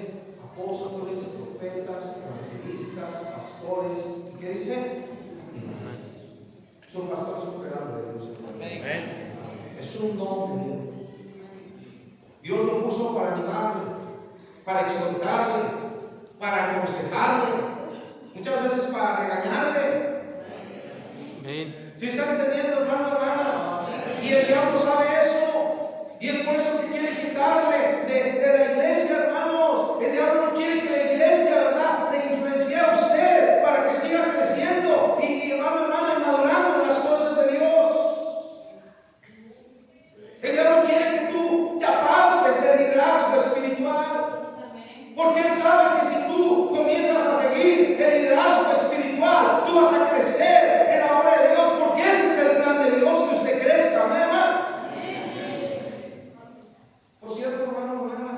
apóstoles, profetas, evangelistas, pastores. ¿Qué dice? Su pastor es un regalo de Dios. Amén. Es un don de Dios. Dios lo puso para animarle, para exhortarle, para aconsejarle, muchas veces para regañarle. ¿Sí está entendiendo, hermano, hermana? Y el diablo sabe eso. Y es por eso que quiere quitarle de la iglesia, hermanos. El diablo no quiere que la iglesia, ¿verdad?, le influencie a usted para que siga creciendo y hermano, hermana, madurando en las cosas de Dios. El diablo quiere que tú te apartes del liderazgo espiritual. Porque él sabe que si tú comienzas a seguir el liderazgo espiritual, tú vas a crecer en la obra de Dios, porque ese es el plan de Dios, que usted crezca. Amén, hermano. Por cierto, hermano, hermana,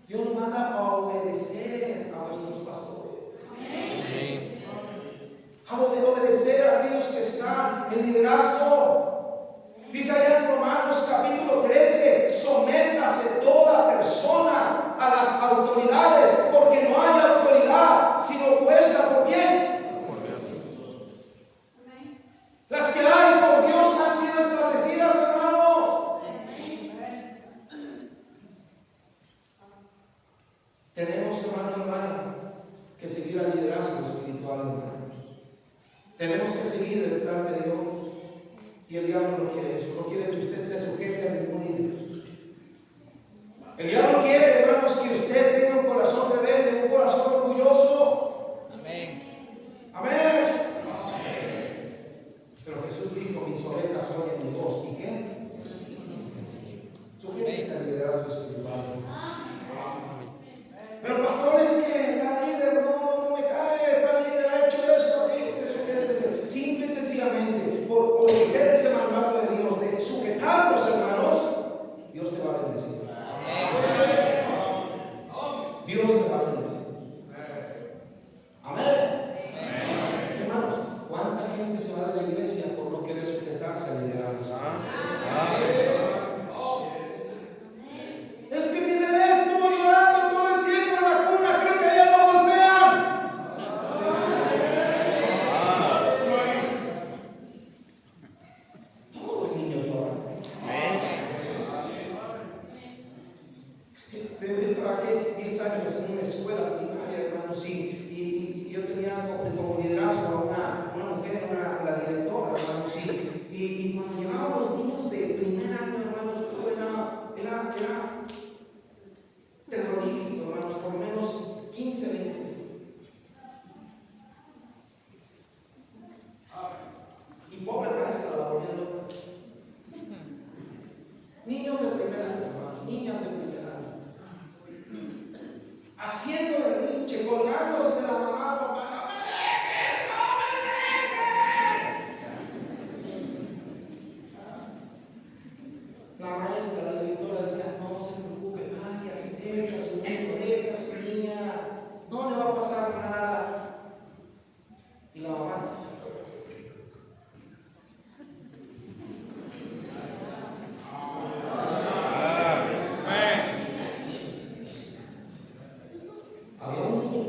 Dios nos manda a obedecer a nuestros pastores. A obedecer a aquellos que están en liderazgo. Dice allá en Romanos tenemos, hermano, que seguir al liderazgo espiritual, hermanos. Tenemos que seguir el plan de Dios. Y el diablo no quiere eso. No quiere que usted se sujete a ningún líder. El diablo quiere, hermanos, que usted tenga un corazón rebelde, un corazón orgulloso. Amén. Amén. Pero Jesús dijo: mis ovejas oyen mi voz. ¿Y qué? Sujétese al liderazgo espiritual. Pero pastor, es que la líder no me cae, la líder ha hecho esto, aquello. Usted sujétese. Simple y sencillamente, por obedecer ese mandato de Dios, de sujetarnos, hermanos, Dios te va a bendecir. Dios te va a bendecir. Amén. Hermanos, ¿cuánta gente se va de la iglesia por no querer sujetarse al liderazgo? Es que mi bebé estuvo llorando todo el tiempo en la cuna, creo que ya lo golpean. Todos los niños lloran. Yo trabajé 10 años en una escuela primaria, hermanos, y yo tenía como liderazgo a una mujer, la directora, hermanos, y cuando llegaban los niños de primer año, hermanos, era terrorífico, hermanos, por lo menos 15, 20. Y pobre maestra la volvía loca. Niños de primer año, hermanos, niñas de primer año, haciendo berrinche, colgándose de la mamá, papá. La maestra, la directora decía: no se preocupe, vaya, si deja su hijo, deja su niña, no le va a pasar nada. Y la mamá: había un niño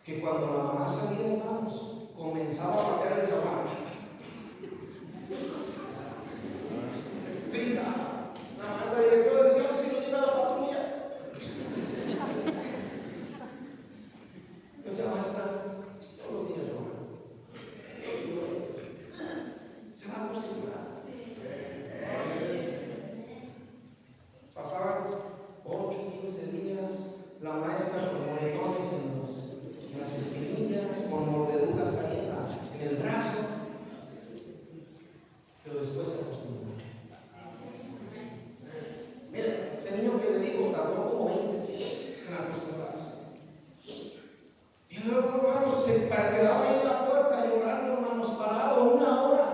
que cuando la mamá salía, hermanos, comenzaba a bater esa mano. Grita. La directora decía: que si no llega la patrulla. Yo decía: maestra, todos los niños lloran. Se va a acostumbrar. Pasaban 8, 15 días, la maestra con moretones en las espinillas, con mordeduras ahí en el brazo, pero después se acostumbró. Mira, ese niño que le digo tardó como 20 en acostumbrarse. Y luego, hermanos, se quedaba ahí en la puerta llorando, hermanos, parado 1 hora,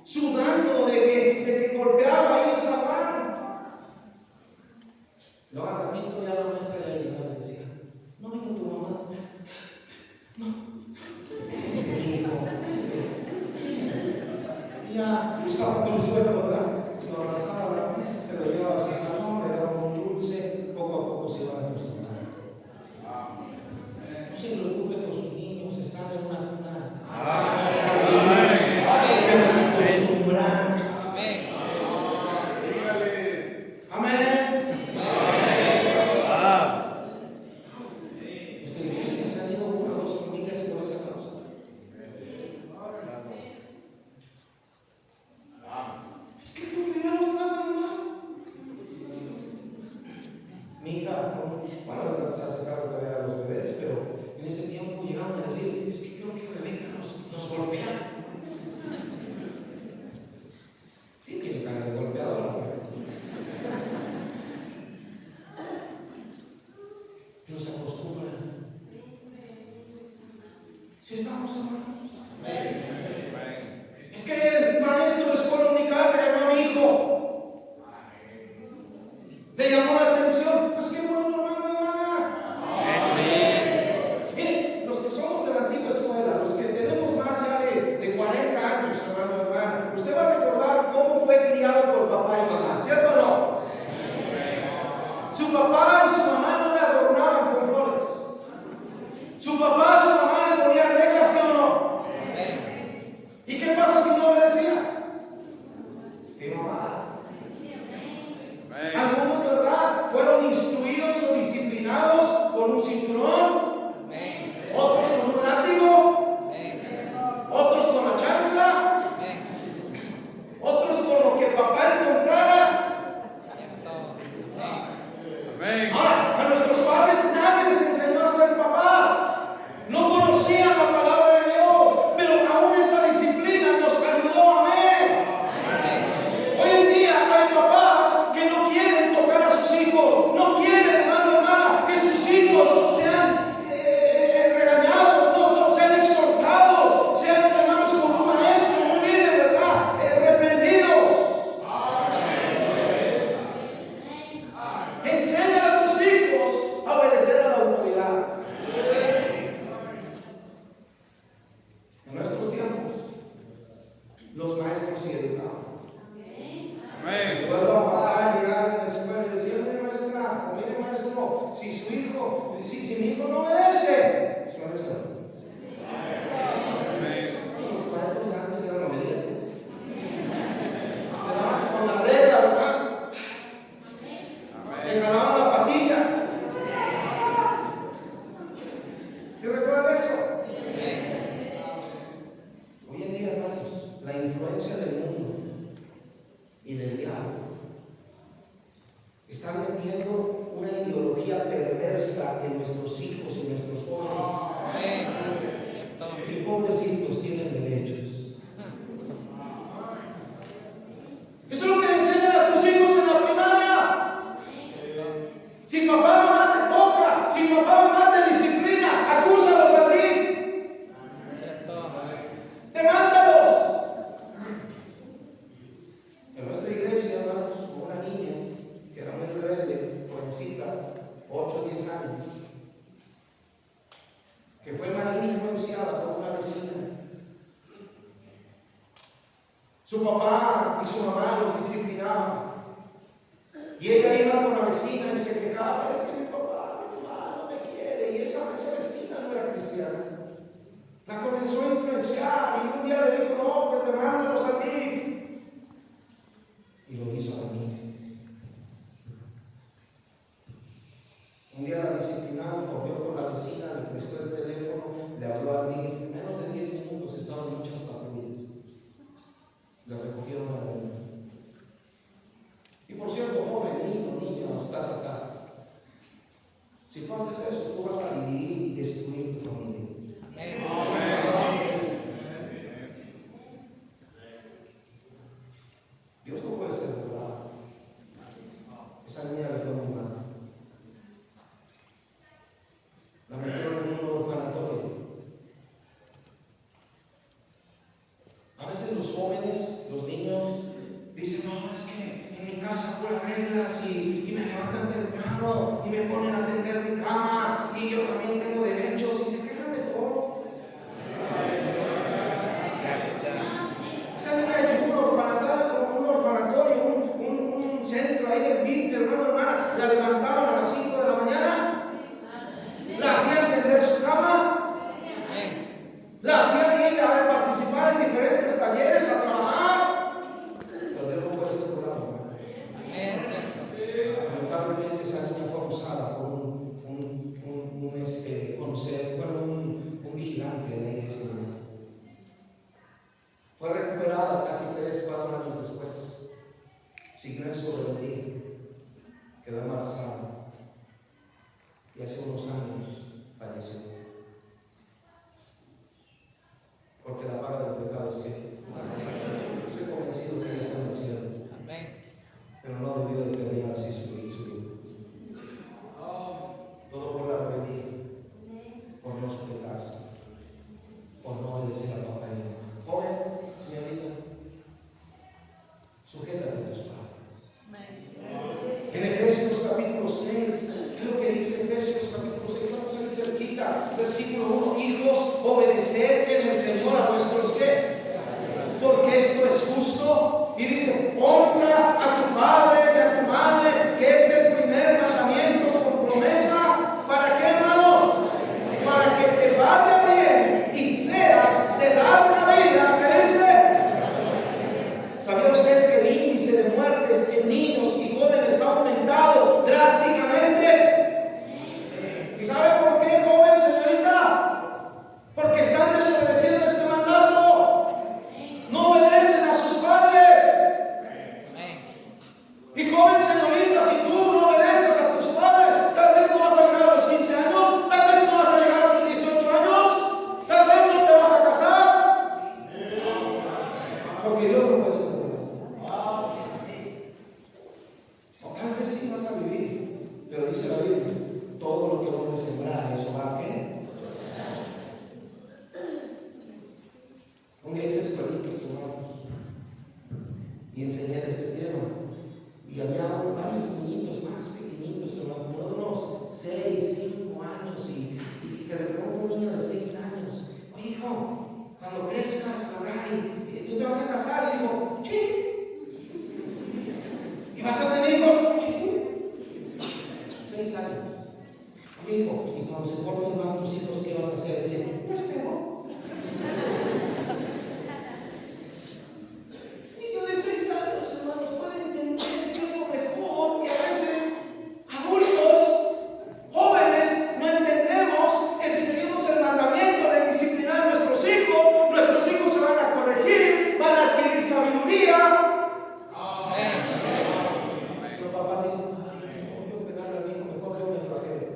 sudando de que golpeaba ahí el zaguán. Luego al ratito ya la maestra le llegaba y decía: ¿no vino tu mamá? No. Y ya buscaba consuelo, ¿verdad? Lo abrazaba a la maestra, se lo llevaba a su salón, le daba un dulce, poco a poco se iban acostumbrando. No se preocupe con sus niños, están en una cuna. Se acostumbran. Amén. Nuestra iglesia ha salido 1 o 2 familias por esa causa. Es que creo que ya nos tratan mal. Mi hija, bueno, se hace cargo todavía de los bebés, pero en ese tiempo llegaban a decir: es que creo que Rebeca nos golpea. Sí, tiene cara de golpeadora, pero se acostumbran. Si estamos hermanos. Es que el maestro de escuela dominical regañó a mi hijo. Le llamó la atención. Pues qué bueno, hermano, hermana. Miren, los que somos de la antigua escuela, los que tenemos más ya de 40 años, hermano, hermana, usted va a recordar cómo fue criado por papá y mamá, ¿cierto o no? Su papá y su mamá no le adornaban con flores. Su papá y su mamá le ponían reglas, ¿sí o no? ¿Y qué pasa si no obedecía? ¿Qué mamá? Algunos, ¿verdad? Fueron papá encontrara. Amén. Ahora, a nuestros padres nadie les enseñó a ser papás. No conocían la palabra de Dios, pero aún esa disciplina nos ayudó. Amén. Hoy en día hay papás que no quieren tocar a sus hijos, no quieren, hermano, hermana, que sus hijos sean regañados, no sean exhortados, sean, hermanos, por un maestro, un líder, ¿verdad? Reprendidos. Enseña a tus hijos a obedecer a la autoridad. En nuestros tiempos, los maestros sí educaban. Amén. Luego a papá llegar a la escuela y decir: mire maestra, mire maestro, si mi hijo no obedece, suéltese. Los maestros antes eran obedientes. Le daban con la regla, ¿verdad? Le jalaban la patilla. ¿Sí recuerdan eso? Hoy en día, hermanos, la influencia del mundo y del diablo está metiendo una ideología perversa en nuestros hijos y nuestros jóvenes. Y pobrecitos tienen derechos. Eso es lo que le enseñan a tus hijos en la primaria. Si papá mamá te toca, si papá mamá te disciplina, acúsalos a ti. Demándalos. En nuestra iglesia, hermanos, hubo una niña que era muy rebelde, jovencita, 8 o 10 años, que fue mal influenciada por una vecina. Su papá y su mamá los disciplinaban. Y ella iba con la vecina y se quejaba: es que mi papá, mi mamá no me quiere. Y esa vecina no era cristiana. La comenzó a influenciar y un día le dijo: no, pues demándalos a ti. Y lo hizo a mí. Un día la disciplinaron, corrió con la vecina, le prestó el teléfono, le habló a mí. En menos de 10 minutos estaban muchas patrullas. Le recogieron a la niña. Y por cierto, joven, niño, estás acá. Si tú haces eso, tú vas a dividir y destruir tu familia. Dios no puede ser burlado. Esa niña le fue muy mal. La metieron en un orfanatorio. A veces los jóvenes, los niños, dicen: no, es que en mi casa ponen reglas y me levantan temprano y me ponen a tender mi cama y yo también tengo derechos, y se quejan de todo. Esa niña llegó a un orfanatorio, un centro ahí del DIF, hermano, hermana, la levantaban a las 5 de la mañana, la hacían tender su cama, la hacían ir a participar en diferentes talleres, a trabajar. Pero Dios no puede ser burlado. Lamentablemente esa niña fue abusada por un vigilante de la iglesia. Fue recuperada casi 3-4 años después. Siguió en su rebeldía. Quedó embarazada. Y hace unos años falleció. Porque la paga del pecado es que estoy convencido que ella está en el cielo. Pero no debió de terminar así su vida. Todo por la rebeldía, por no sujetarse, por no obedecer a papá y mamá. Joven, señorita, sujétate a tus padres. En Efesios capítulo 6, ¿qué es lo que dice Efesios capítulo 6? Vamos a ir cerquita, versículo 1: hijos, obedeced en el Señor a vuestros ¿qué? Porque esto es justo. Y dice: honra a tu padre y a tu madre, que es el primer mandamiento con promesa. ¿Para qué, hermanos? Para que te vaya bien y seas de larga vida. ¿Qué dice? ¿Sabía usted que el índice de muertes en niños y jóvenes ha aumentado drásticamente? ¿Y sabe por qué, joven, señorita? Porque están desobedeciendo este mandato. No obedecen a sus padres. O tal vez sí vas a vivir, pero dice la Biblia, todo lo que el hombre sembrar, eso va a qué. Una de esas escuelitas, hermanos, y enseñé de ese tema. Y había varios niñitos más pequeñitos, hermanos, por unos 6, 5 años, y de repente un niño de 6 años, oye, hijo, cuando crezcas, tú te vas a casar, y digo, sí. ¿Y vas a tener hijos? Sí. 6 años. Oye, hijo, y cuando se porten mal tus hijos, ¿qué vas a hacer? Dice, no espero. Niño de 6 años, hermanos, puede entender que es lo mejor, y a veces adultos, jóvenes, no entendemos que si seguimos el mandamiento de disciplinar a nuestros hijos se van a corregir, van a adquirir sabiduría. Los papás dicen, ay, yo pegarle al hijo, mejor yo me trajera.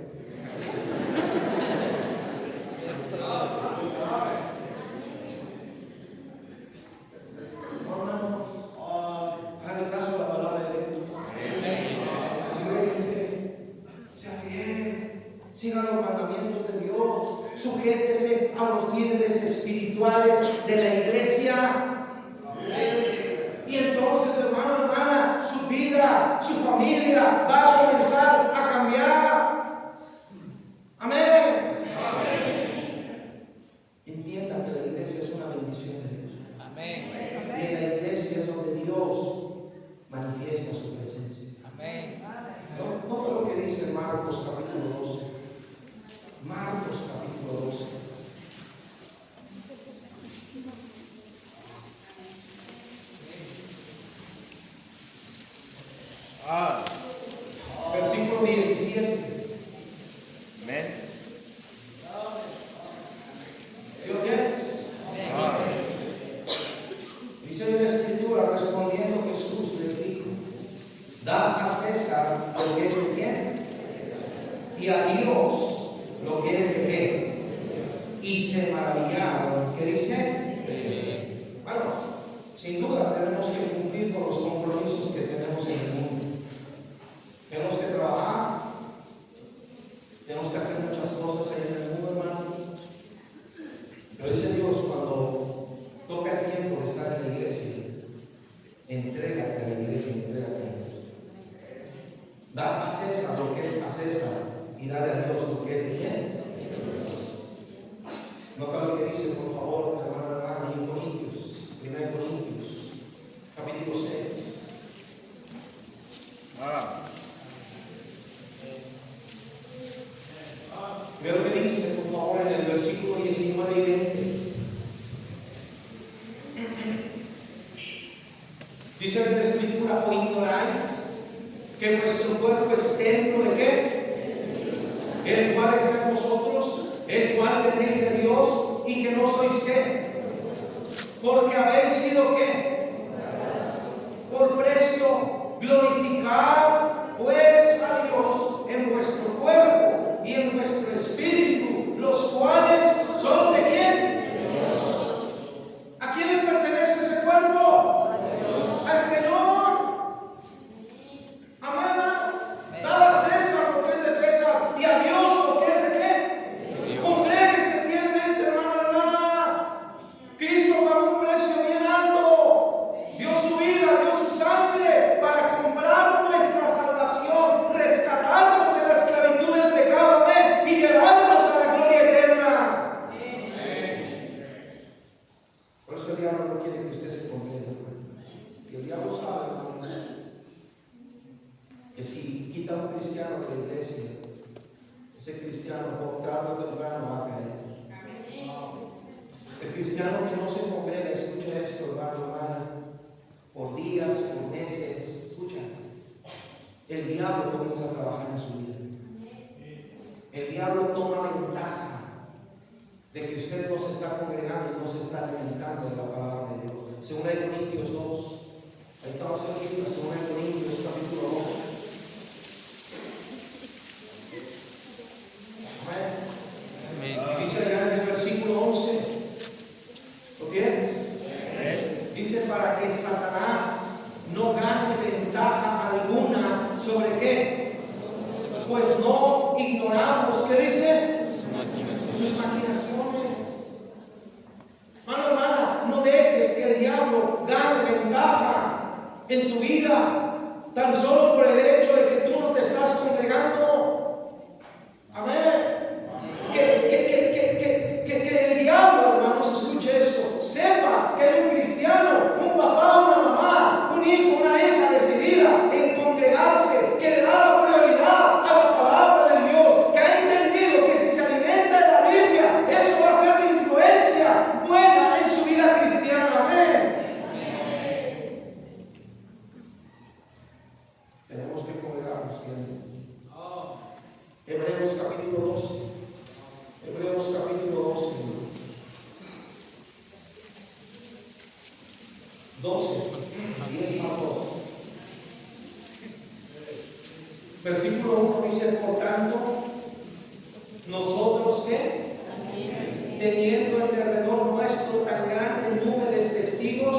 Hagan caso a la palabra de Dios. Alégrese, sea fiel, sigan los mandamientos de Dios, sujétese a los líderes espirituales de la iglesia. Y entonces, hermano, hermana, su vida, su familia va a comenzar a cambiar. Amén. Entiendan que la iglesia es una bendición de Dios. Amén. Y en la iglesia es donde Dios manifiesta su presencia. Amén. Todo lo que dice Marcos capítulo 12. Marcos capítulo 12. Versículo 17. Amén. ¿Sí o bien? Dice en la escritura, respondiendo Jesús les dijo, dad a César lo que es de quién, y a Dios lo que es de qué. Y se maravillaron. ¿Qué dice? Bueno, sin duda tenemos que cumplir con los compromisos que tenemos en el mundo. Tenemos que trabajar, tenemos que hacer muchas cosas ahí en el mundo, hermanos. Pero dice Dios, cuando toca el tiempo de estar en la iglesia, entrégate a la iglesia, entrégate a Dios. Da a César lo que es a César y dale a Dios lo que es de quién. Nota lo que dice, por favor, hermano, en Corintios, 1 Corintios, capítulo 6. Veo lo que dice, por favor, en el versículo 19 y 20. Dice en la escritura, ¿o ignoráis que vuestro cuerpo es templo de qué? El cual está en vosotros, el cual tenéis de Dios, y que no sois qué, porque habéis sido qué, por precio. Glorificad pues a Dios en vuestro cuerpo y en vuestro espíritu, los cuales son de quién. ¿A quién le pertenece ese cuerpo? Al Señor. Amén, hermanos. Dad a César lo que es de César y a Dios lo que es de qué. Congréguese fielmente, hermano, hermana. Cristo pagó un precio bien alto. Dio su vida, dio su sangre para comprar nuestra salvación, rescatarnos de la esclavitud del pecado, amén, y llevarnos a la gloria eterna. Amén. Por eso el diablo no quiere que usted se convierta. Y el diablo sabe, hermano, que si quita a un cristiano de la iglesia, ese cristiano tarde o temprano va a caer. El cristiano que no se congrega, escucha esto, hermano, hermana, por días, por meses, escucha, el diablo comienza a trabajar en su vida. El diablo toma ventaja de que usted no se está congregando y no se está alimentando de la palabra de Dios. Según Corintios 2, ahí estamos aquí, según Corintios capítulo 2. Amén. Dice en el versículo 11, ¿lo tienes? Dice, para que Satanás ignoramos, ¿qué dice? Sus maquinaciones. Hermano, hermana, no dejes que el diablo gane ventaja en tu vida tan solo por el hecho de que tú no te estás congregando. Amén. Que el diablo, hermanos, escuche esto, sepa que hay un cristiano, un papá, una mamá, un hijo, una hija decidida en congregarse, que le da la prioridad a la palabra de Dios, que ha entendido que si se alimenta de la Biblia, eso va a ser de influencia buena en su vida cristiana. Amén. Tenemos que congregarnos bien. Hebreos capítulo 12. Hebreos capítulo 12. 10 más 2. Versículo 1 dice: por tanto, nosotros que, teniendo en derredor nuestro tan grande número de testigos,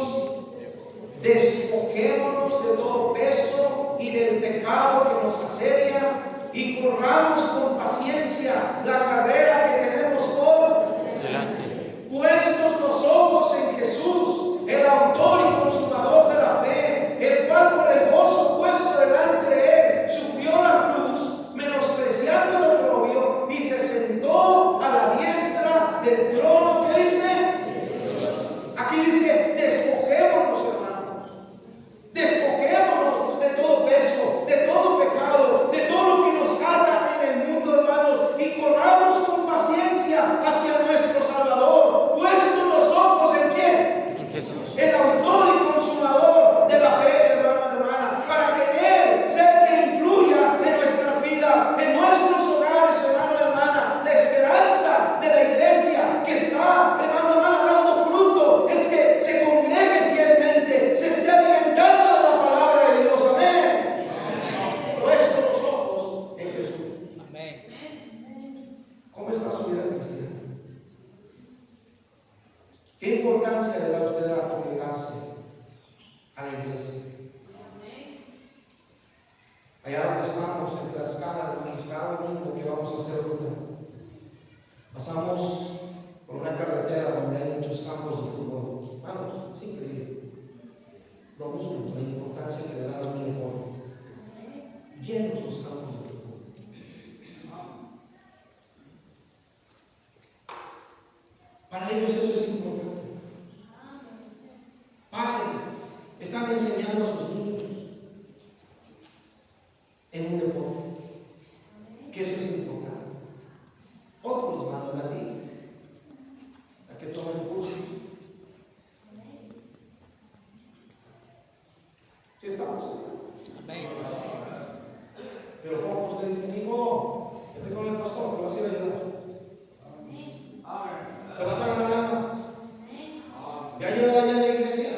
despojémonos de todo peso y del pecado que nos asedia, y corramos con paciencia la carrera que tenemos por delante, puestos los ojos en Jesús, el autor y consumador de la fe, el cual por el gozo puesto delante de él sufrió la cruz, menospreciando lo oprobio, y se sentó a la diestra del trono. ¿Qué dice? Aquí dice: despojémonos, hermanos, despojémonos de todo peso, de todo pecado, de todo lo que nos ata en el mundo, hermanos, y corramos con paciencia hacia nuestro Salvador, puestos los ojos en quién. El autor y consumador de la fe, hermano, hermana, para que Él sea el que influya en nuestras vidas, en nuestros hogares, hermano, hermana. La esperanza de la iglesia que está, hermano, hermana, dando fruto es que se congregue fielmente, se esté alimentando de la palabra de Dios. Amén. Puesto los ojos en Jesús. Amén. ¿Cómo está su vida cristiana? ¿Qué importancia le da usted a congregarse a la iglesia? Allá donde estamos, en Tlaxcala, hermanos, cada domingo que vamos a hacer ruta, pasamos por una carretera donde hay muchos campos de fútbol. Vamos, es increíble. Domingo, la importancia que le da a mi deporte. Llenos los campos de fútbol. Para ellos eso es importante. Padres están enseñando a sus niños en un deporte, que eso es importante. Otros mandan a ti a que tomen curso. Si estamos, amén. Pero pocos le dicen: hijo, vete con el pastor, te vas a ir a ayudar. Te vas a ganar almas. Ya ayuda allá en la iglesia.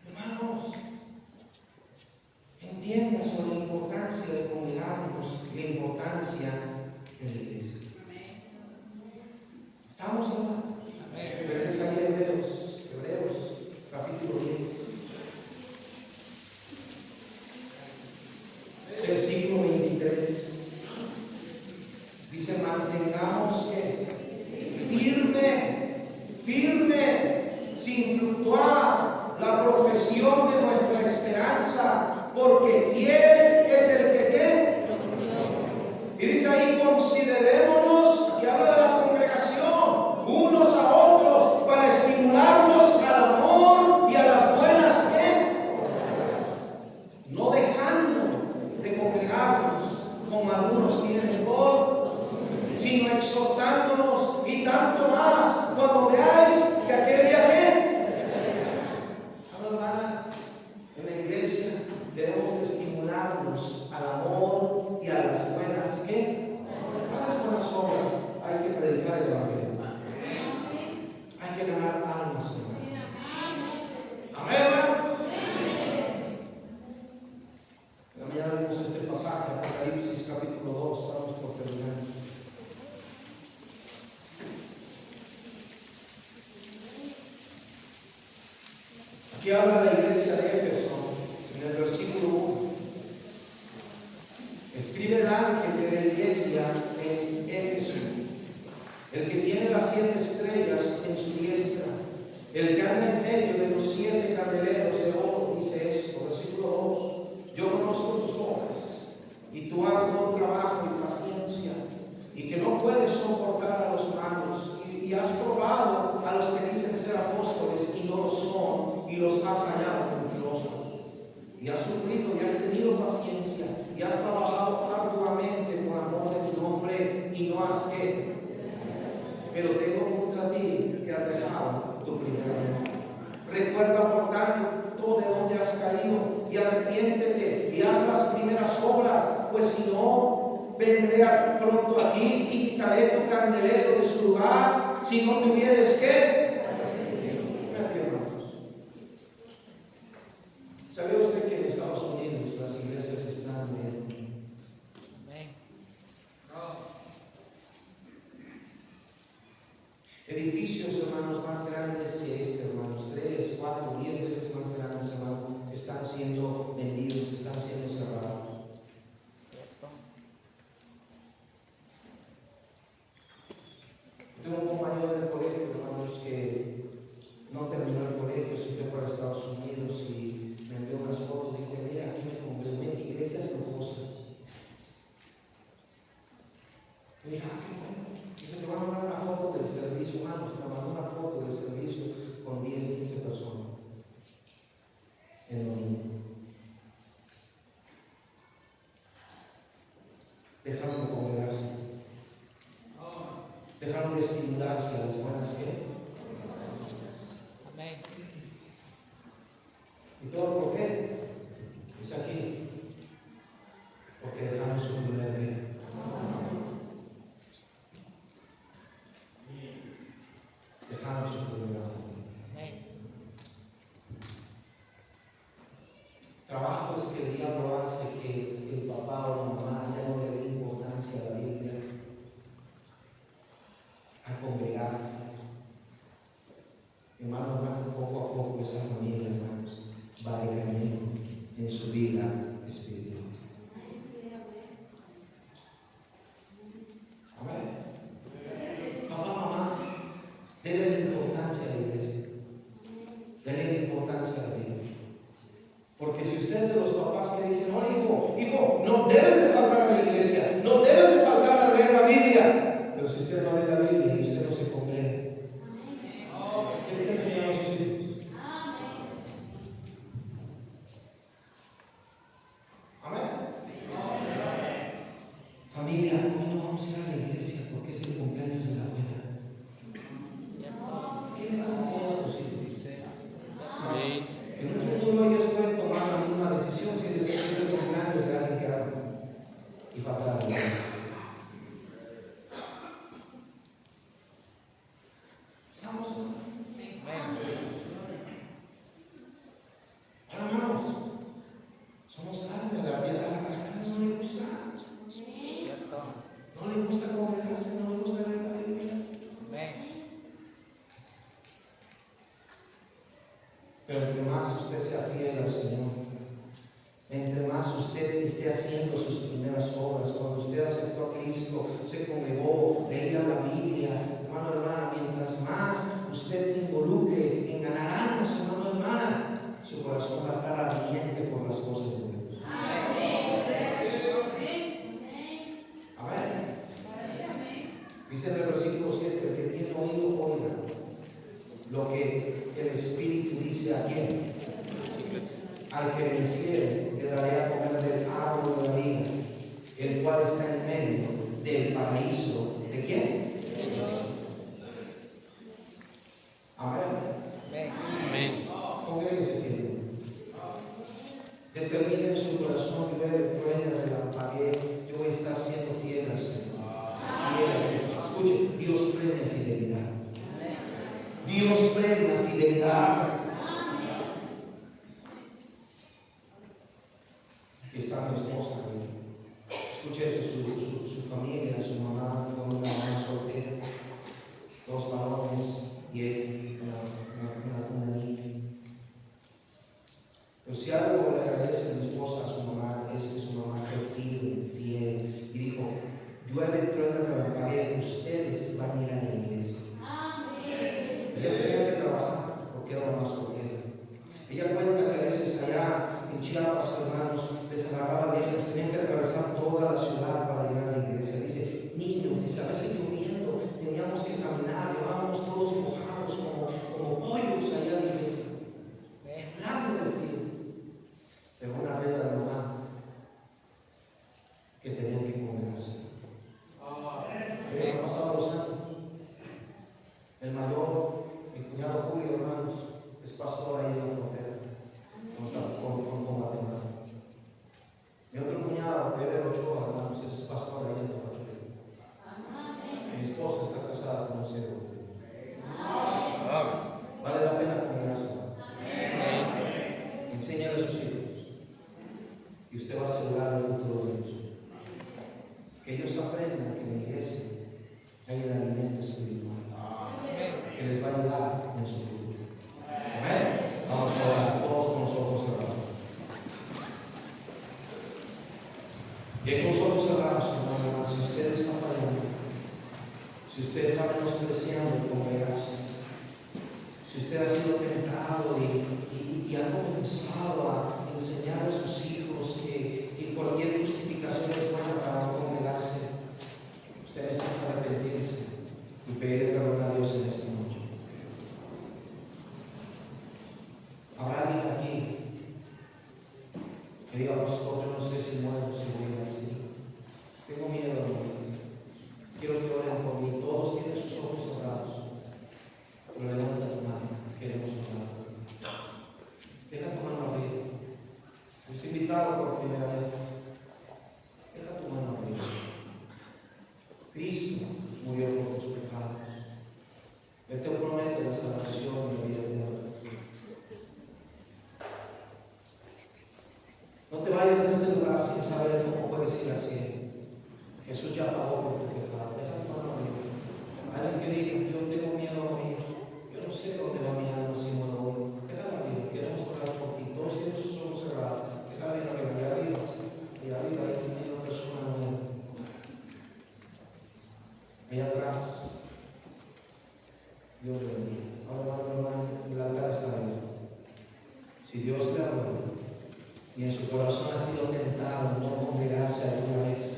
Hermanos, entiendan sobre la importancia de congregarnos, la importancia de la iglesia. ¿Estamos, hermanos? Regresa ahí a Hebreos capítulo 10, versículo 23. Dice: mantengamos firme, sin fluctuar, la profesión de nuestra esperanza, porque fiel es el que ¿qué? Y dice ahí: considerémonos, y habla de la congregación, unos a otros, para estimularnos al amor y a las buenas no dejando de congregarnos como algunos tienen mejor, sino exhortándonos, y tanto más cuando veáis que aquel día ¿qué? Hermana, en la iglesia debemos de estimularnos al amor y a las buenas ¿qué? A las buenas obras. Hay que predicar el evangelio. Hay que ganar almas. Amén, hermanos. La mañana vimos este pasaje, Apocalipsis capítulo 2, estamos por terminar. Aquí habla la iglesia de Éfeso en el versículo 1. Escribe el ángel de la iglesia en Éfeso, el que tiene las 7 estrellas en su diestra, el que anda en medio de los 7 candeleros de oro, dice esto, versículo 2: yo conozco tus obras, y tu arduo trabajo y paciencia, y que no puedes soportar a los malos, y has probado a los que dicen ser apóstoles y no lo son, y los has hallado mentirosos. Y has sufrido y has tenido paciencia, y has trabajado arduamente por amor de mi nombre, y no has que. Pero tengo contra ti que has dejado tu primer amor. Recuerda por tanto de donde has caído, y arrepiéntete, y haz las primeras obras, pues si no, vendré pronto a ti y quitaré tu candelero de su lugar, si no tuvieres que. ¿Sabe usted que en Estados Unidos las iglesias están muriendo? Edificios, hermanos, más grandes que este, hermanos, 3, 4, 10 veces más grandes, hermanos, están siendo vendidos, están siendo cerrados. Tengo un compañero del colegio, hermanos, que no terminó el colegio, se fue para Estados Unidos y me envió unas fotos y dice: mira, aquí me congregué en iglesias lujosas. Le dije: ah, qué bueno. Dice: te van a mandar una foto del servicio, hermanos. Me mandó una foto del servicio con 10, 15 personas el domingo. Dejaron de congregarse, dejaron de estimularse a las buenas que. Amén. ¿Y todo por qué? Es aquí, porque dejamos su primer día. Dejamos su primer día. Trabajo es que el diablo hace que el papá o la mamá ya no le dé importancia a la Biblia, a congregarse. Hermanos, poco a poco esa familia, hermanos, va decayendo en su vida espiritual. Amén. Papá, mamá, denle importancia a la iglesia, denle importancia a la Biblia. Porque si usted es de los papás que dicen: no, hijo, no debes de faltar a la iglesia, no debes de faltar a leer la Biblia. Pero si usted no lee la Biblia y usted no se congrega, ¿qué está enseñando a sus hijos? Amén. Familia, hoy no vamos a ir a la iglesia porque es el cumpleaños de la abuela. ¿Qué le estás enseñando a tus hijos? En un futuro ellos pueden tomar la misma decisión si les es el cumpleaños de alguien que ama y faltar a la iglesia. ¿Estamos? Hermanos, somos carne, la carne no le gusta. No le gusta congregarse, no le gusta leer la Biblia. Pero entre más usted sea fiel al Señor, entre más usted esté haciendo sus primeras obras, cuando usted aceptó a Cristo, se congregó, leía la Biblia, hermano, hermana, mientras más usted se involucre en ganar almas, hermano, hermana, su corazón va a estar ardiente por las cosas de Dios. Amén. Dice en el versículo 7: el que tiene oído, oiga lo que el Espíritu dice a quién. Al que venciere, le daré a comer del árbol de la vida, el cual está en medio del paraíso. ¿De quién? Amén. Amén. Congréguese, querido. Determine en su corazón y ver truena de la pared. Yo voy a estar siendo fiel al Señor. Fiel al Señor. Escuche, Dios premia fidelidad. Dios premia fidelidad. Aquí está mi esposa. Escuche eso, su familia, su mamá fue una mamá soltera, 2 varones y él, una niña. Pero si algo le agradece a mi esposa, a su mamá, es que su mamá fue fiel Si usted está menospreciando congregarse, si usted ha sido tentado y ha comenzado a enseñar a sus hijos que cualquier justificación es buena para no congregarse, usted necesita arrepentirse y pedir perdón a Dios en esta noche. Habrá alguien aquí que diga, pastor, yo no sé si muero, si voy así. Tengo miedo de morir. Quiero que oren por mí. Todos tienen sus ojos cerrados. Pero levanta tu mano. Queremos orar. Deja tu mano abierta. Es invitado por primera vez. Deja tu mano abierta. Cristo murió por tus pecados. Él te promete la salvación y la vida eterna. No te vayas de este lugar sin saber cómo puedes ir al cielo. Jesús ya pagó por tu pecado. Deja tu mano abierta. Alguien que diga, yo tengo miedo a morir. Yo no sé dónde va mi alma si muero hoy. Déjala abrir. Queremos orar por ti. Todos tienen sus ojos cerrados. Déjala abrir arriba. Y arriba hay una persona nueva. Allá atrás. Dios le bendiga. Ahora, hermano, el altar está abierto. Si Dios le habló y en su corazón ha sido tentado no congregarse alguna vez,